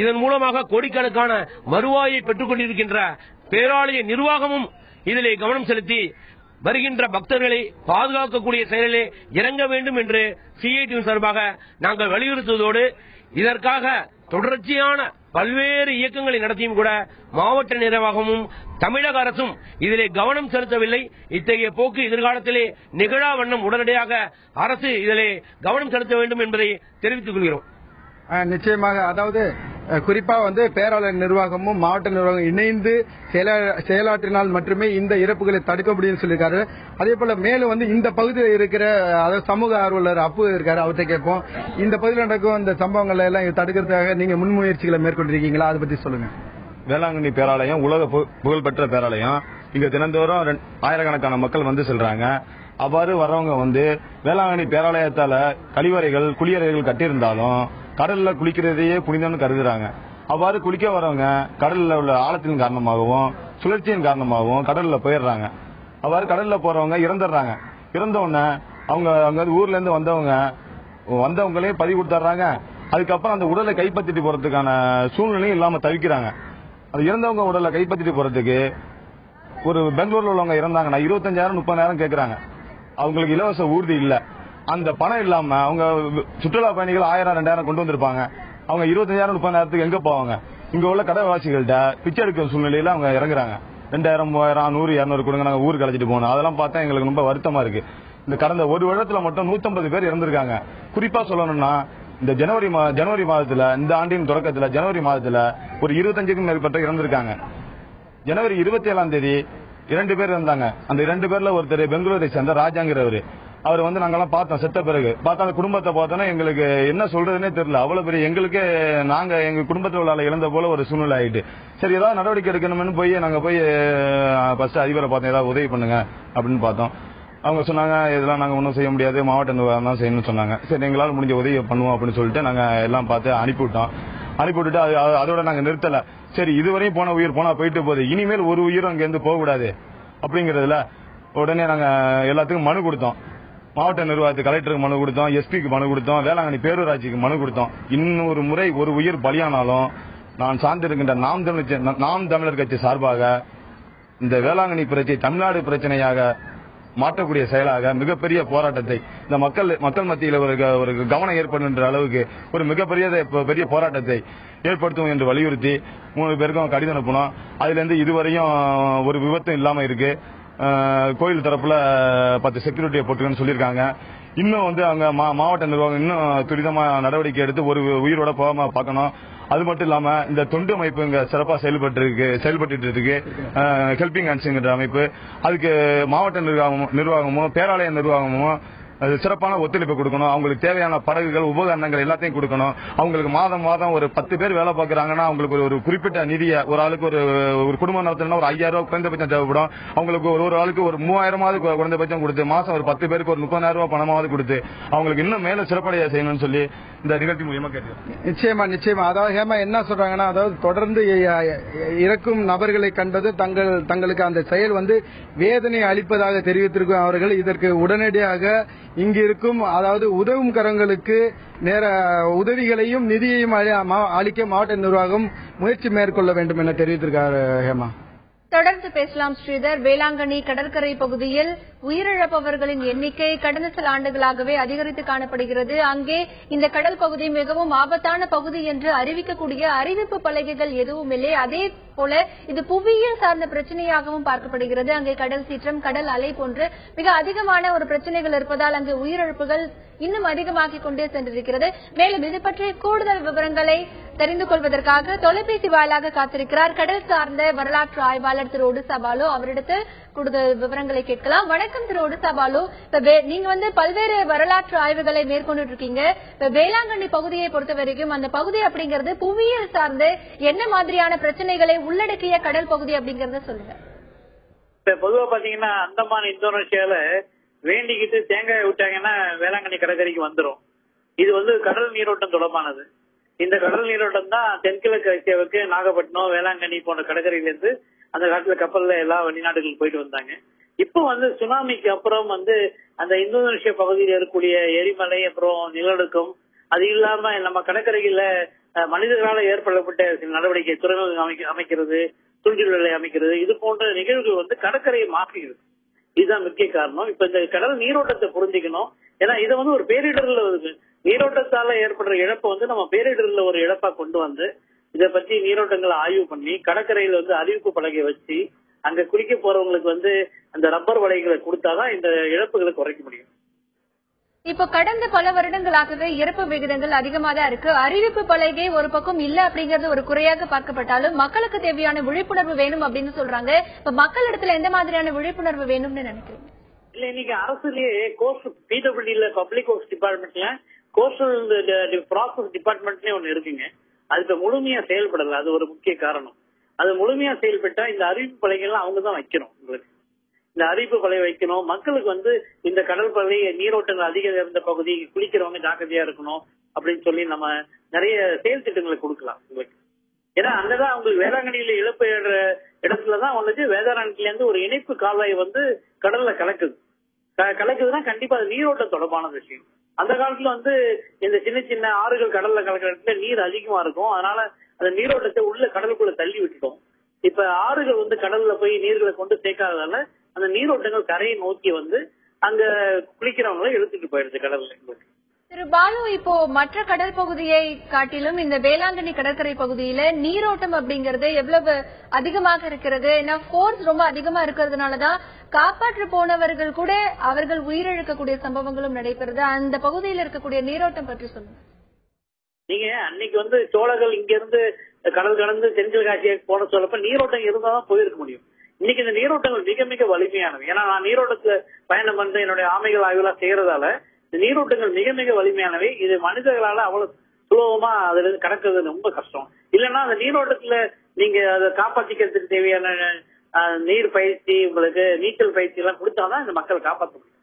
இதன் மூலமாக கோடிக்கணக்கான வருவாயை பெற்றுக் கொண்டிருக்கின்ற பேராலய நிர்வாகமும் இதிலே கவனம் செலுத்தி வருகின்ற பக்தர்களை பாதுகாக்கக்கூடிய செயலிலே இறங்க வேண்டும் என்று சிஐடி சார்பாக நாங்கள் வலியுறுத்துவதோடு இதற்காக தொடர்ச்சியான பல்வேறு இயக்கங்களை நடத்தியும் கூட மாவட்ட நிர்வாகமும் தமிழக அரசும் இதிலே கவனம் செலுத்தவில்லை. இத்தகைய போக்கு எதிர்காலத்திலே நிகழா வண்ணம் உடனடியாக அரசு இதிலே கவனம் செலுத்த வேண்டும் என்பதை தெரிவித்துக் கொள்கிறோம். நிச்சயமாக, அதாவது குறிப்பா வந்து பேராளர் நிர்வாகமும் மாவட்ட நிர்வாகம் இணைந்து செயலாற்றினால் மட்டுமே இந்த இறப்புகளை தடுக்க முடியும் சொல்லியிருக்காரு. அதே போல மேலும் வந்து இந்த பகுதியில் இருக்கிற அதாவது சமூக ஆர்வலர் அப்பு இருக்காரு, அவர்கிட்ட கேட்போம். இந்த பகுதியில் நடக்கும் இந்த சம்பவங்களை எல்லாம் தடுக்கிறதுக்காக நீங்க முன்முயற்சிகளை மேற்கொண்டிருக்கீங்களா, அதை பத்தி சொல்லுங்க. வேளாங்கண்ணி பேராலயம் உலக புகழ்பெற்ற பேராலயம். இங்க தினந்தோறும் ஆயிரக்கணக்கான மக்கள் வந்து செல்றாங்க. அவ்வாறு வர்றவங்க வந்து வேளாங்கண்ணி பேராலயத்தால கழிவறைகள் குளியறைகள் கட்டியிருந்தாலும் கடல்ல குளிக்கிறதையே புனிதம்னு கருதுறாங்க. அவ்வாறு குளிக்க வரவங்க கடல்ல உள்ள ஆழத்தின் காரணமாகவும் சுழற்சியின் காரணமாகவும் கடல்ல போயிடுறாங்க. அவ்வாறு கடல்ல போறவங்க இறந்துடுறாங்க. இறந்த உடனே அவங்க ஊர்ல இருந்து வந்தவங்களே பதிவு கொடுத்துறாங்க. அதுக்கப்புறம் அந்த உடலை கைப்பற்றிட்டு போறதுக்கான சூழ்நிலையும் இல்லாம தவிக்கிறாங்க. அது இறந்தவங்க உடலை கைப்பற்றிட்டு போறதுக்கு ஒரு பெங்களூர்ல உள்ளவங்க இறந்தாங்கன்னா 25,000-30,000 கேட்கறாங்க. அவங்களுக்கு இலவச ஊர்தி இல்ல. அந்த பணம் இல்லாம அவங்க சுற்றுலா பயணிகள் 1000-2000 கொண்டு வந்திருப்பாங்க. அவங்க 25,000-30,000 எங்க போவாங்க? இங்க உள்ள கடைவாசிகள்கிட்ட பிச்சை எடுக்கிற சூழ்நிலையில அவங்க இறங்குறாங்க. 2000, 3000, 100, 200 கொடுங்க, நாங்க ஊருக்கு அழைச்சிட்டு போனோம். அதெல்லாம் பார்த்தா எங்களுக்கு ரொம்ப வருத்தமா இருக்கு. இந்த கடந்த ஒரு வருடத்துல மட்டும் 150 பேர் இறந்திருக்காங்க. குறிப்பா சொல்லணும்னா இந்த ஜனவரி மாதத்துல, இந்த ஆண்டின் தொடக்கத்துல ஜனவரி மாதத்துல ஒரு 25க்கும் மேற்பட்ட இறந்திருக்காங்க. ஜனவரி 27ஆம் தேதி 2 பேர் இருந்தாங்க. அந்த 2 பேர்ல ஒருத்தர் பெங்களூரை சேர்ந்த ராஜாங்கிறவரு. அவர் வந்து நாங்கெல்லாம் பார்த்தோம். செத்த பிறகு பார்த்தா அந்த குடும்பத்தை பார்த்தோன்னா எங்களுக்கு என்ன சொல்றதுன்னே தெரியல. அவ்வளவு பெரிய எங்களுக்கே எங்க குடும்பத்தில் உள்ள இழந்த போல ஒரு சூழ்நிலை ஆயிட்டு. சரி, ஏதாவது நடவடிக்கை எடுக்கணும்னு நாங்க போய் ஃபர்ஸ்ட் அதிபரை பார்த்தோம், ஏதாவது உதவி பண்ணுங்க அப்படின்னு பார்த்தோம். அவங்க சொன்னாங்க, இதெல்லாம் நாங்க ஒன்றும் செய்ய முடியாது, மாவட்ட நிர்வாகம் தான் செய்யணும்னு சொன்னாங்க. சரி, எங்களால் முடிஞ்ச உதவி பண்ணுவோம் அப்படின்னு சொல்லிட்டு நாங்க எல்லாம் பார்த்து அனுப்பிவிட்டுட்டு அதோட நாங்க நிறுத்தல. சரி, இதுவரையும் போன உயிர் போனா போயிட்டு போகுது, இனிமேல் ஒரு உயிரும் அங்க இருந்து போக கூடாது அப்படிங்கறதுல உடனே நாங்க எல்லாத்துக்கும் மனு கொடுத்தோம். மாவட்ட நிர்வாகத்துக்கு கலெக்டருக்கு மனு கொடுத்தோம், எஸ்பிக்கு மனு கொடுத்தோம், வேளாங்கண்ணி பேரூராட்சிக்கு மனு கொடுத்தோம். இன்னொரு முறை ஒரு உயிர் பலியானாலும் நான் சார்ந்திருக்கின்ற நாம் தமிழர் கட்சி சார்பாக இந்த வேளாங்கண்ணி பிரச்சனை தமிழ்நாடு பிரச்சனையாக மாற்றக்கூடிய செயலாக மிகப்பெரிய போராட்டத்தை இந்த மக்கள் மத்தியில் ஒரு கவனம் ஏற்படுகின்ற அளவுக்கு ஒரு மிகப்பெரிய போராட்டத்தை ஏற்படுத்தும் என்று வலியுறுத்தி 3 பேருக்கும் கடிதம் அனுப்பினோம். அதுல இருந்து இதுவரையும் ஒரு விபத்தும் இல்லாம இருக்கு. கோயில் தரப்புல 10 செக்யூரிட்டியை போட்டுக்கன்னு சொல்லியிருக்காங்க. இன்னும் அங்க மாவட்ட நிர்வாகம் இன்னும் துரிதமா நடவடிக்கை எடுத்து ஒரு உயிரோட போகாம பார்க்கணும். அது மட்டும் இல்லாம இந்த தொண்டு அமைப்பு இங்க சிறப்பா செயல்பட்டு இருக்கு. ஹெல்பிங் ஹேண்ட்ஸ்ங்கிற அமைப்பு, அதுக்கு மாவட்ட நிர்வாகமும் பேராலய நிர்வாகமும் சிறப்பான ஒத்துழைப்பு கொடுக்கணும். அவங்களுக்கு தேவையான படகுகள் உபகரணங்கள் எல்லாத்தையும் கொடுக்கணும். அவங்களுக்கு மாதம் ஒரு 10 பேர் வேலை பார்க்கறாங்கன்னா அவங்களுக்கு ஒரு குறிப்பிட்ட நிதியை ஒரு ஆளுக்கு ஒரு குடும்பம் நடத்தணும்னா ஒரு 5000 ரூபாய் குறைந்தபட்சம் தேவைப்படும். அவங்களுக்கு ஒரு ஆளுக்கு ஒரு 3000 குறைந்தபட்சம் கொடுத்து மாசம் ஒரு 10 பேருக்கு ஒரு 30,000 ரூபாய் பணமாவது கொடுத்து அவங்களுக்கு இன்னும் மேல சிறப்படைய செய்யணும்னு சொல்லி இந்த நிகழ்ச்சி மூலமா கேட்கிறேன். நிச்சயமா அதாவது ஹேமா என்ன சொல்றாங்கன்னா, அதாவது தொடர்ந்து இறக்கும் நபர்களை கண்டது தங்களுக்கு அந்த செயல் வேதனை அளிப்பதாக தெரிவித்திருக்கும் அவர்கள் இதற்கு உடனடியாக இங்கு இருக்கும் அதாவது உதவும் கரங்களுக்கு நேர உதவிகளையும் நிதியையும் அளிக்க மாவட்ட நிர்வாகம் முயற்சி மேற்கொள்ள வேண்டும் என தெரிவித்திருக்கார் ஹேமா. தொடர்ந்து பேசலாம் ஸ்ரீதர். வேளாங்கண்ணி கடற்கரை பகுதியில் உயிரிழப்பவர்களின் எண்ணிக்கை கடந்த சில ஆண்டுகளாகவே அதிகரித்து காணப்படுகிறது. அங்கே இந்த கடல் பகுதி மிகவும் ஆபத்தான பகுதி என்று அறிவிக்கக்கூடிய அறிவிப்பு பலகைகள் எதுவும் இல்லை. அதே போல இது புவியியல் சார்ந்த பிரச்சனையாகவும் பார்க்கப்படுகிறது. அங்கே கடல் சீற்றம், கடல் அலை போன்று மிக அதிகமான ஒரு பிரச்சனைகள் இருப்பதால் அங்கு உயிரிழப்புகள் இன்னும் அதிகமாகிக் கொண்டே சென்றிருக்கிறது. மேலும் இது பற்றி கூடுதல் விவரங்களை தெரிந்து கொள்வதற்காக தொலைபேசி வாயிலாக காத்திருக்கிறார் கடல் சார்ந்த வரலாற்று ஆய்வாளர் திரு ஒடிசா பாலு. அவரிடத்தில் கூடுதல் விவரங்களை கேட்கலாம். வணக்கம் திரு ஒடிசா பாலு. நீங்க பல்வேறு வரலாற்று ஆய்வுகளை மேற்கொண்டு இருக்கீங்க. வேளாங்கண்ணி பகுதியை பொறுத்த வரைக்கும் அந்த பகுதி அப்படிங்கிறது புவியியல் சார்ந்து என்ன மாதிரியான பிரச்சனைகளை உள்ளடக்கிய கடல் பகுதி அப்படிங்கறத சொல்லுங்க. பொதுவா பாத்தீங்கன்னா அந்தமான் இந்தோனேஷியால வேண்டிக்கிட்டு தேங்காய் விட்டாங்கன்னா வேளாங்கண்ணி கடற்கரைக்கு வந்துடும். இது கடல் நீரோட்டம் தொடர்பானது. இந்த கடல் நீரோட்டம் தான் தென்கிழக்கு ஆசியாவுக்கு நாகப்பட்டினம், வேளாங்கண்ணி போன்ற கடற்கரையிலிருந்து அந்த காலத்துல கப்பல்ல எல்லா வெளிநாடுகளுக்கு போயிட்டு வந்தாங்க. இப்போ சுனாமிக்கு அப்புறம் அந்த இந்தோனேஷியா பகுதியில் இருக்கக்கூடிய எரிமலை, அப்புறம் நிலநடுக்கம், அது இல்லாம நம்ம கடற்கரையில மனிதர்களால் ஏற்படப்பட்ட சில நடவடிக்கை, துறைமுகம் அமைக்கிறது, சுற்றுச்சூழலை அமைக்கிறது, இது போன்ற நிகழ்வுகள் கடற்கரையை மாற்றுகிறது. இதுதான் முக்கிய காரணம். இப்ப இந்த கடல் நீரோட்டத்தை புரிஞ்சுக்கணும். ஏன்னா இதை ஒரு பேரிடர்ல நீரோட்டத்தால ஏற்படுற இழப்பை நம்ம பேரிடர்ல ஒரு இழப்பா கொண்டு வந்து இதை பத்தி நீரோட்டங்களை ஆய்வு பண்ணி கடற்கரையில அறிவிப்பு பலகை வச்சு அங்க குளிக்க போறவங்களுக்கு அந்த ரப்பர் வலைகளை கொடுத்தாதான் இந்த இழப்புகளை குறைக்க முடியும். இப்போ கடந்த பல வருடங்களாகவே இறப்பு விகிதங்கள் அதிகமா தான் இருக்கு. அறிவிப்பு பலகை ஒரு பக்கம் இல்ல அப்படிங்கறது ஒரு குறையாக பார்க்கப்பட்டாலும் மக்களுக்கு தேவையான விழிப்புணர்வு வேணும் அப்படின்னு சொல்றாங்க. இப்ப மக்கள் இடத்துல எந்த மாதிரியான விழிப்புணர்வு வேணும்னு நினைக்கிறீங்க? இல்ல, இன்னைக்கு அரசுலயே பிடபிள்யூல பப்ளிக் ஒர்க்ஸ் டிபார்ட்மெண்ட்ல கோஸ்டல் ப்ராசஸ் டிபார்ட்மெண்ட்லயே ஒண்ணு இருக்குங்க. அது இப்ப முழுமையா செயல்படல. அது ஒரு முக்கிய காரணம். அது முழுமையா செயல்பட்டா இந்த அறிவிப்பு பலகைகள்லாம் அவங்கதான் வைக்கணும். உங்களுக்கு இந்த அறிவிப்பு பலகை வைக்கணும். மக்களுக்கு இந்த கடல் பகுதி நீரோட்டங்கள் அதிகம் இருந்த பகுதி குளிக்கிறவங்க ஜாக்கிரதையா இருக்கணும் அப்படின்னு சொல்லி நம்ம நிறைய செயல் திட்டங்களை கொடுக்கலாம் உங்களுக்கு. ஏன்னா அங்கதான் அவங்களுக்கு வேளாங்கண்ணியில இழப்பு இடத்துலதான் வேதாரண்யத்துல இருந்து ஒரு இணைப்பு கால்வாய் கடல்ல கலக்குதுன்னா கண்டிப்பா அது நீரோட்டம் தொடர்பான விஷயம். அந்த காலத்துல இந்த சின்ன சின்ன ஆறுகள் கடல்ல கலக்கிற இடத்துல நீர் அதிகமா இருக்கும். அதனால அந்த நீரோட்டத்தை உள்ள கடலுக்குள்ள தள்ளி விட்டுட்டோம். இப்ப ஆறுகள் கடல்ல போய் நீர்களை கொண்டு சேர்க்காததால அந்த நீரோட்டங்கள் கரையை நோக்கி அங்க குளிக்கிறவங்களை இழுத்துட்டு போயிடுது கடல்ல. திரு பாலு, இப்போ மற்ற கடல் பகுதியை காட்டிலும் இந்த வேளாங்கண்ணி கடற்கரை பகுதியில நீரோட்டம் அப்படிங்கறது எவ்வளவு அதிகமாக இருக்கிறது? ஏன்னா போர்ஸ் ரொம்ப அதிகமா இருக்கிறதுனாலதான் காப்பாற்ற போனவர்கள் கூட அவர்கள் உயிரிழக்கக்கூடிய சம்பவங்களும் நடைபெறுது. அந்த பகுதியில் இருக்கக்கூடிய நீரோட்டம் பற்றி சொல்லுங்க. நீங்க அன்னைக்கு சோழர்கள் இங்க இருந்து கடல் கடந்து தென்கிழக்கு ஆசியாவுக்கு போன சொல்லப்ப நீரோட்டம் இருந்தாதான் போயிருக்க முடியும். இன்னைக்கு இந்த நீரோட்டங்கள் மிக மிக வலிமையானவை. ஏன்னா நான் நீரோட்டத்துல பயணம் பண்ண என்னுடைய ஆமைகள் ஆய்வுலாம் செய்யறதால நீரோட்டங்கள் மிக மிக வலிமையானவை. இது மனிதர்களால அவ்வளவு சுலபமா அதுல கடக்கிறது ரொம்ப கஷ்டம். இல்லைன்னா அந்த நீரோட்டத்துல நீங்க அதை காப்பாற்றிக்கிறதுக்கு தேவையான நீர் பயிற்சி, உங்களுக்கு நீச்சல் பயிற்சி எல்லாம் கொடுத்தாதான் இந்த மக்களை காப்பாற்ற முடியும்.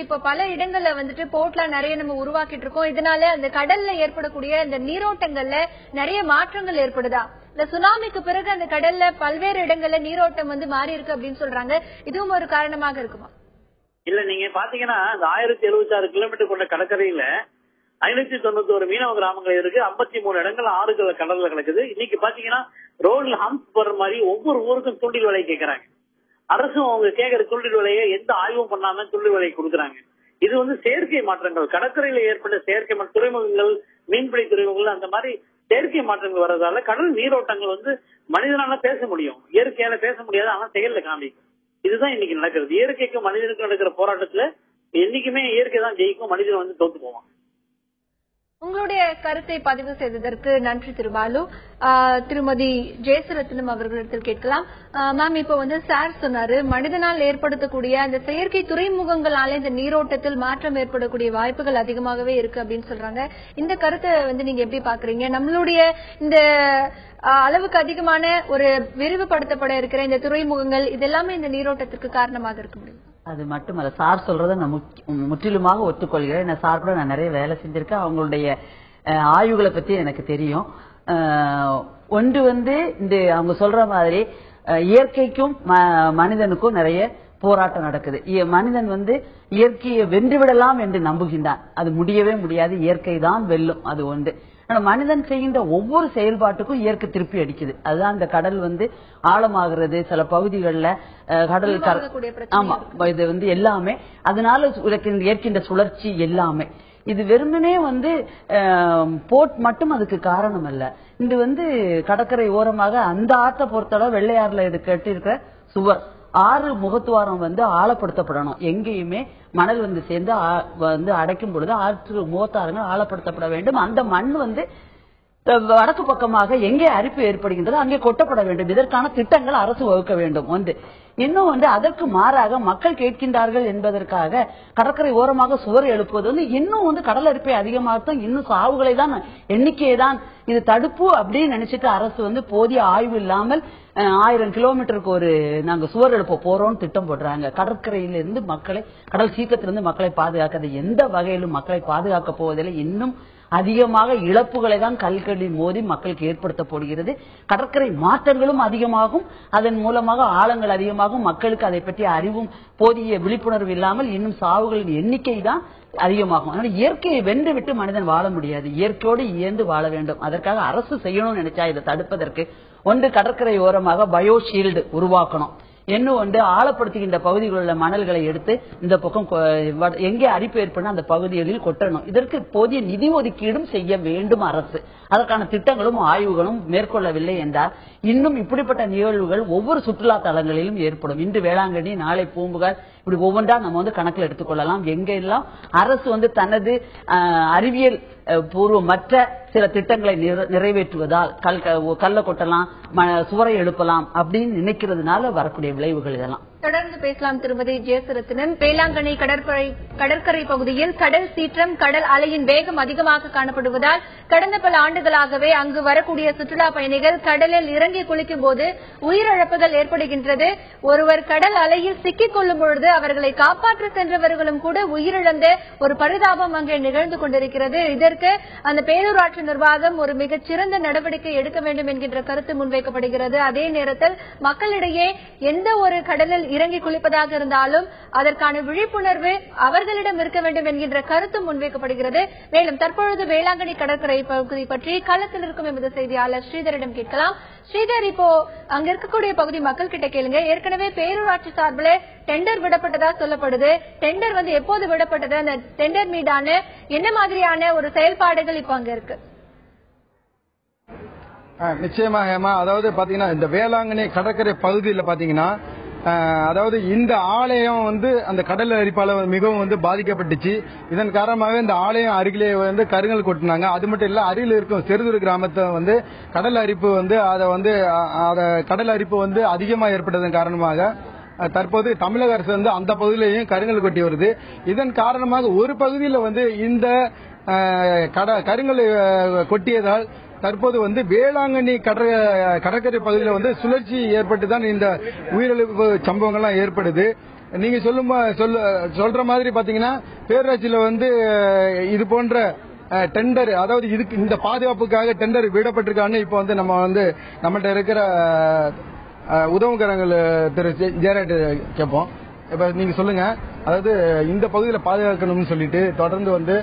இப்ப பல இடங்கள்ல போட்லாம் நிறைய நம்ம உருவாக்கிட்டு இருக்கோம். இதனால அந்த கடல்ல ஏற்படக்கூடிய இந்த நீரோட்டங்கள்ல நிறைய மாற்றங்கள் ஏற்படுதா? இந்த சுனாமிக்கு பிறகு அந்த கடல்ல பல்வேறு இடங்கள்ல நீரோட்டம் மாறி இருக்கு அப்படின்னு சொல்றாங்க. இதுவும் ஒரு காரணமாக இருக்குமா? இல்ல, நீங்க பாத்தீங்கன்னா இந்த 1076 கிலோமீட்டர் கொண்ட கடற்கரையில 591 மீனவ கிராமங்கள் இருக்கு. 53 இடங்கள் ஆறுகள் கடல்ல கிடக்குது. இன்னைக்கு பாத்தீங்கன்னா ரோட்ல ஹம்ஸ் போடுற மாதிரி ஒவ்வொரு ஊருக்கும் தூண்டில் விலை கேட்கறாங்க. அரசும் அவங்க கேட்கிற தூண்டில் விலையை எந்த ஆய்வும் பண்ணாம தூண்டில் விலை கொடுக்குறாங்க. இது செயற்கை மாற்றங்கள், கடற்கரையில ஏற்பட்ட செயற்கை துறைமுகங்கள், மீன்பிடி துறைமுகங்கள், அந்த மாதிரி செயற்கை மாற்றங்கள் வர்றதால கடல் நீரோட்டங்கள் மனிதனால பேச முடியும், இயற்கையால பேச முடியாது, ஆனா செயல்ல காமிக்கும். இதுதான் இன்னைக்கு நடக்கிறது. இயற்கைக்கும் மனிதனுக்கும் நடக்கிற போராட்டத்துல என்னைக்குமே இயற்கை தான் ஜெயிக்கும், மனிதன் தோத்து போவான். உங்களுடைய கருத்தை பதிவு செய்ததற்கு நன்றி திரு பாலு. திருமதி ஜெயசுரத்னம் அவர்களிடத்தில் கேட்கலாம். மேம், இப்ப சார் சொன்னாரு மனிதனால் ஏற்படுத்தக்கூடிய அந்த செயற்கை துறைமுகங்களால இந்த நீரோட்டத்தில் மாற்றம் ஏற்படக்கூடிய வாய்ப்புகள் அதிகமாகவே இருக்கு அப்படின்னு சொல்றாங்க. இந்த கருத்தை நீங்க எப்படி பாக்குறீங்க? நம்மளுடைய இந்த அளவுக்கு அதிகமான ஒரு விரிவுபடுத்தப்பட இருக்கிற இந்த துறைமுகங்கள் இதெல்லாமே இந்த நீரோட்டத்திற்கு காரணமாக இருக்க முடியும். அது மட்டுமல்ல, சார் சொல்றதை நான் முற்றிலுமாக ஒத்துக்கொள்கிறேன். சார் கூட நான் நிறைய வேலை செஞ்சிருக்கேன். அவங்களுடைய ஆய்வுகளை பத்தி எனக்கு தெரியும். ஒன்று இந்த அவங்க சொல்ற மாதிரி இயற்கைக்கும் மனிதனுக்கும் நிறைய போராட்டம் நடக்குது. மனிதன் இயற்கையை வென்றுவிடலாம் என்று நம்புகின்றான். அது முடியவே முடியாது, இயற்கை தான் வெல்லும். அது ஒன்று. ஆனா மனிதன் செய்கின்ற ஒவ்வொரு செயல்பாட்டுக்கும் இயற்கை திருப்பி அடிக்குது. அதுதான் இந்த கடல் ஆழமாகிறது, சில பகுதிகளில் கடல் ஆமா இது எல்லாமே அதனால ஏற்கின்ற சுழற்சி எல்லாமே. இது வெறுமனே போர்ட் மட்டும் அதுக்கு காரணம் அல்ல. இது கடற்கரை ஓரமாக அந்த ஆற்றை பொறுத்தளவு வெள்ளையாறுல இது கட்டியிருக்கிற சுவர் 6 முகத்துவாரம் ஆழப்படுத்தப்படணும். எங்கேயுமே மணல் சேர்ந்து அடைக்கும் பொழுது 6 முகத்தாரங்கள் ஆழப்படுத்தப்பட வேண்டும். அந்த மண் வடக்கு பக்கமாக எங்கே அரிப்பு ஏற்படுகின்றதோ அங்கே கொட்டப்பட வேண்டும். இதற்கான திட்டங்கள் அரசு வகுக்க வேண்டும். இன்னும் அதற்கு மாறாக மக்கள் கேட்கின்றார்கள் என்பதற்காக கடற்கரை ஓரமாக சுவர் எழுப்புவது இன்னும் கடல் அரிப்பை அதிகமாகத்தான், இன்னும் சாவுகளை தான் எண்ணிக்கையை தான் இது தடுப்பு அப்படின்னு நினைச்சிட்டு அரசு போதிய ஆய்வு இல்லாமல் 1000 கிலோமீட்டருக்கு நாங்க சுவர் எழுப்ப போறோம் திட்டம் போடுறாங்க. கடற்கரையிலிருந்து மக்களை, கடல் சீற்றத்திலிருந்து மக்களை பாதுகாக்கிறது எந்த வகையிலும் மக்களை பாதுகாக்க போவதில்லை. இன்னும் அதிகமாக இழப்புகளை தான் கல்களில் மோதி மக்களுக்கு ஏற்படுத்த போடுகிறது. கடற்கரை மாற்றங்களும் அதிகமாகும், அதன் மூலமாக ஆழங்கள் அதிகமாகும். மக்களுக்கு அதை பற்றிய அறிவும் போதிய விழிப்புணர்வு இல்லாமல் இன்னும் சாவுகளின் எண்ணிக்கை தான் அதிகமாகும். அதனால இயற்கையை வென்று விட்டு மனிதன் வாழ முடியாது, இயற்கையோடு இயந்து வாழ வேண்டும். அதற்காக அரசு செய்யணும்னு நினைச்சா இதை தடுப்பதற்கு ஒன்று கடற்கரை ஓரமாக பயோஷீல்டு உருவாக்கணும். இன்னும் ஆழப்படுத்துகின்ற பகுதிகளில் உள்ள மணல்களை எடுத்து இந்த பக்கம் எங்கே அரிப்பு ஏற்படும் அந்த பகுதிகளில் கொட்டணும். இதற்கு போதிய நிதி ஒதுக்கீடும் செய்ய வேண்டும் அரசு. அதற்கான திட்டங்களும் ஆய்வுகளும் மேற்கொள்ளவில்லை என்றால் இன்னும் இப்படிப்பட்ட நிகழ்வுகள் ஒவ்வொரு சுற்றுலா தலங்களிலும் ஏற்படும். இன்று வேளாங்கண்ணி, நாளை பூம்புகார், இப்படி ஒவ்வொன்றா நம்ம கணக்கில் எடுத்துக்கொள்ளலாம். எங்கெல்லாம் அரசு தனது அறிவியல் பூர்வமற்ற சில திட்டங்களை நிறைவேற்றுவதால் கல்ல கொட்டலாம், சுவரை எழுப்பலாம் அப்படின்னு நினைக்கிறதுனால வரக்கூடிய விளைவுகள் இதெல்லாம். தொடர்ந்து பேசலாம் திருமதி ஜெயசுரத்னம். வேளாங்கண்ணி கடற்கரை பகுதியில் கடல் சீற்றம், கடல் அலையின் வேகம் அதிகமாக காணப்படுவதால் கடந்த பல ஆண்டுகளாகவே அங்கு வரக்கூடிய சுற்றுலா பயணிகள் கடலில் இறங்கி குளிக்கும் போது உயிரிழப்புகள் ஏற்படுகின்றது. ஒருவர் கடல் அலையில் சிக்கிக் கொள்ளும் பொழுது அவர்களை காப்பாற்ற சென்றவர்களும் கூட உயிரிழந்த ஒரு பரிதாபம் அங்கே நிகழ்ந்து கொண்டிருக்கிறது. இதற்கு அந்த பேரூராட்சி நிர்வாகம் ஒரு மிகச்சிறந்த நடவடிக்கை எடுக்க வேண்டும் என்கின்ற கருத்து முன்வைக்கப்படுகிறது. அதே நேரத்தில் மக்களிடையே எந்த ஒரு கடலில் இறங்கி குளிப்பதாக இருந்தாலும் அதற்கான விழிப்புணர்வு அவர்களிடம் இருக்க வேண்டும் என்கின்ற கருத்து முன்வைக்கப்படுகிறது. மேலும் தற்பொழுது வேளாங்கண்ணி கடற்கரை பகுதி பற்றி களத்தில் இருக்கும் எமது செய்தியாளர் ஸ்ரீதரிடம் கேட்கலாம். ஸ்ரீதர், இப்போ அங்க இருக்கக்கூடிய பகுதி மக்கள் கிட்ட கேளுங்க. ஏற்கனவே பேரூராட்சி சார்பில் டெண்டர் விடப்பட்டதா சொல்லப்படுது. டெண்டர் எப்போது விடப்பட்டது, அந்த டெண்டர் மீதான என்ன மாதிரியான ஒரு செயல்பாடுகள் இப்ப அங்க இருக்கு? நிச்சயமாக, அதாவது பாத்தீங்கன்னா இந்த வேளாங்கண்ணி கடற்கரை பகுதியில் பாத்தீங்கன்னா அதாவது இந்த ஆலயம் அந்த கடல் அரிப்பால மிகவும் பாதிக்கப்பட்டுச்சு. இதன் காரணமாக இந்த ஆலயம் அருகிலே கருங்கல் கொட்டினாங்க. அது மட்டும் இல்ல, அருகில் இருக்கும் செருதூர் கிராமத்தை கடல் அரிப்பு கடல் அரிப்பு அதிகமா ஏற்பட்டதன் காரணமாக தற்போது தமிழக அரசு அந்த பகுதியிலையும் கருங்கல் கொட்டி வருது. இதன் காரணமாக ஒரு பகுதியில் இந்த கருங்கல் கொட்டியதால் தற்போது வேளாங்கண்ணி கடற்கரை பகுதியில் சுழற்சி ஏற்பட்டுதான் இந்த உயிரிழப்பு சம்பவங்கள்லாம் ஏற்படுது. நீங்க சொல்ற மாதிரி பாத்தீங்கன்னா பேரூராட்சியில இது போன்ற டெண்டர், அதாவது இதுக்கு இந்த பாதுகாப்புக்காக டெண்டர் விடப்பட்டிருக்கான்னு இப்போ வந்து நம்ம வந்து நம்மகிட்ட இருக்கிற உதவுகரங்கள் திரு ஜெயராஜ் கேட்போம். இப்ப நீங்க சொல்லுங்க, அதாவது இந்த பகுதியில் பாதுகாக்கணும்னு சொல்லிட்டு தொடர்ந்து வந்து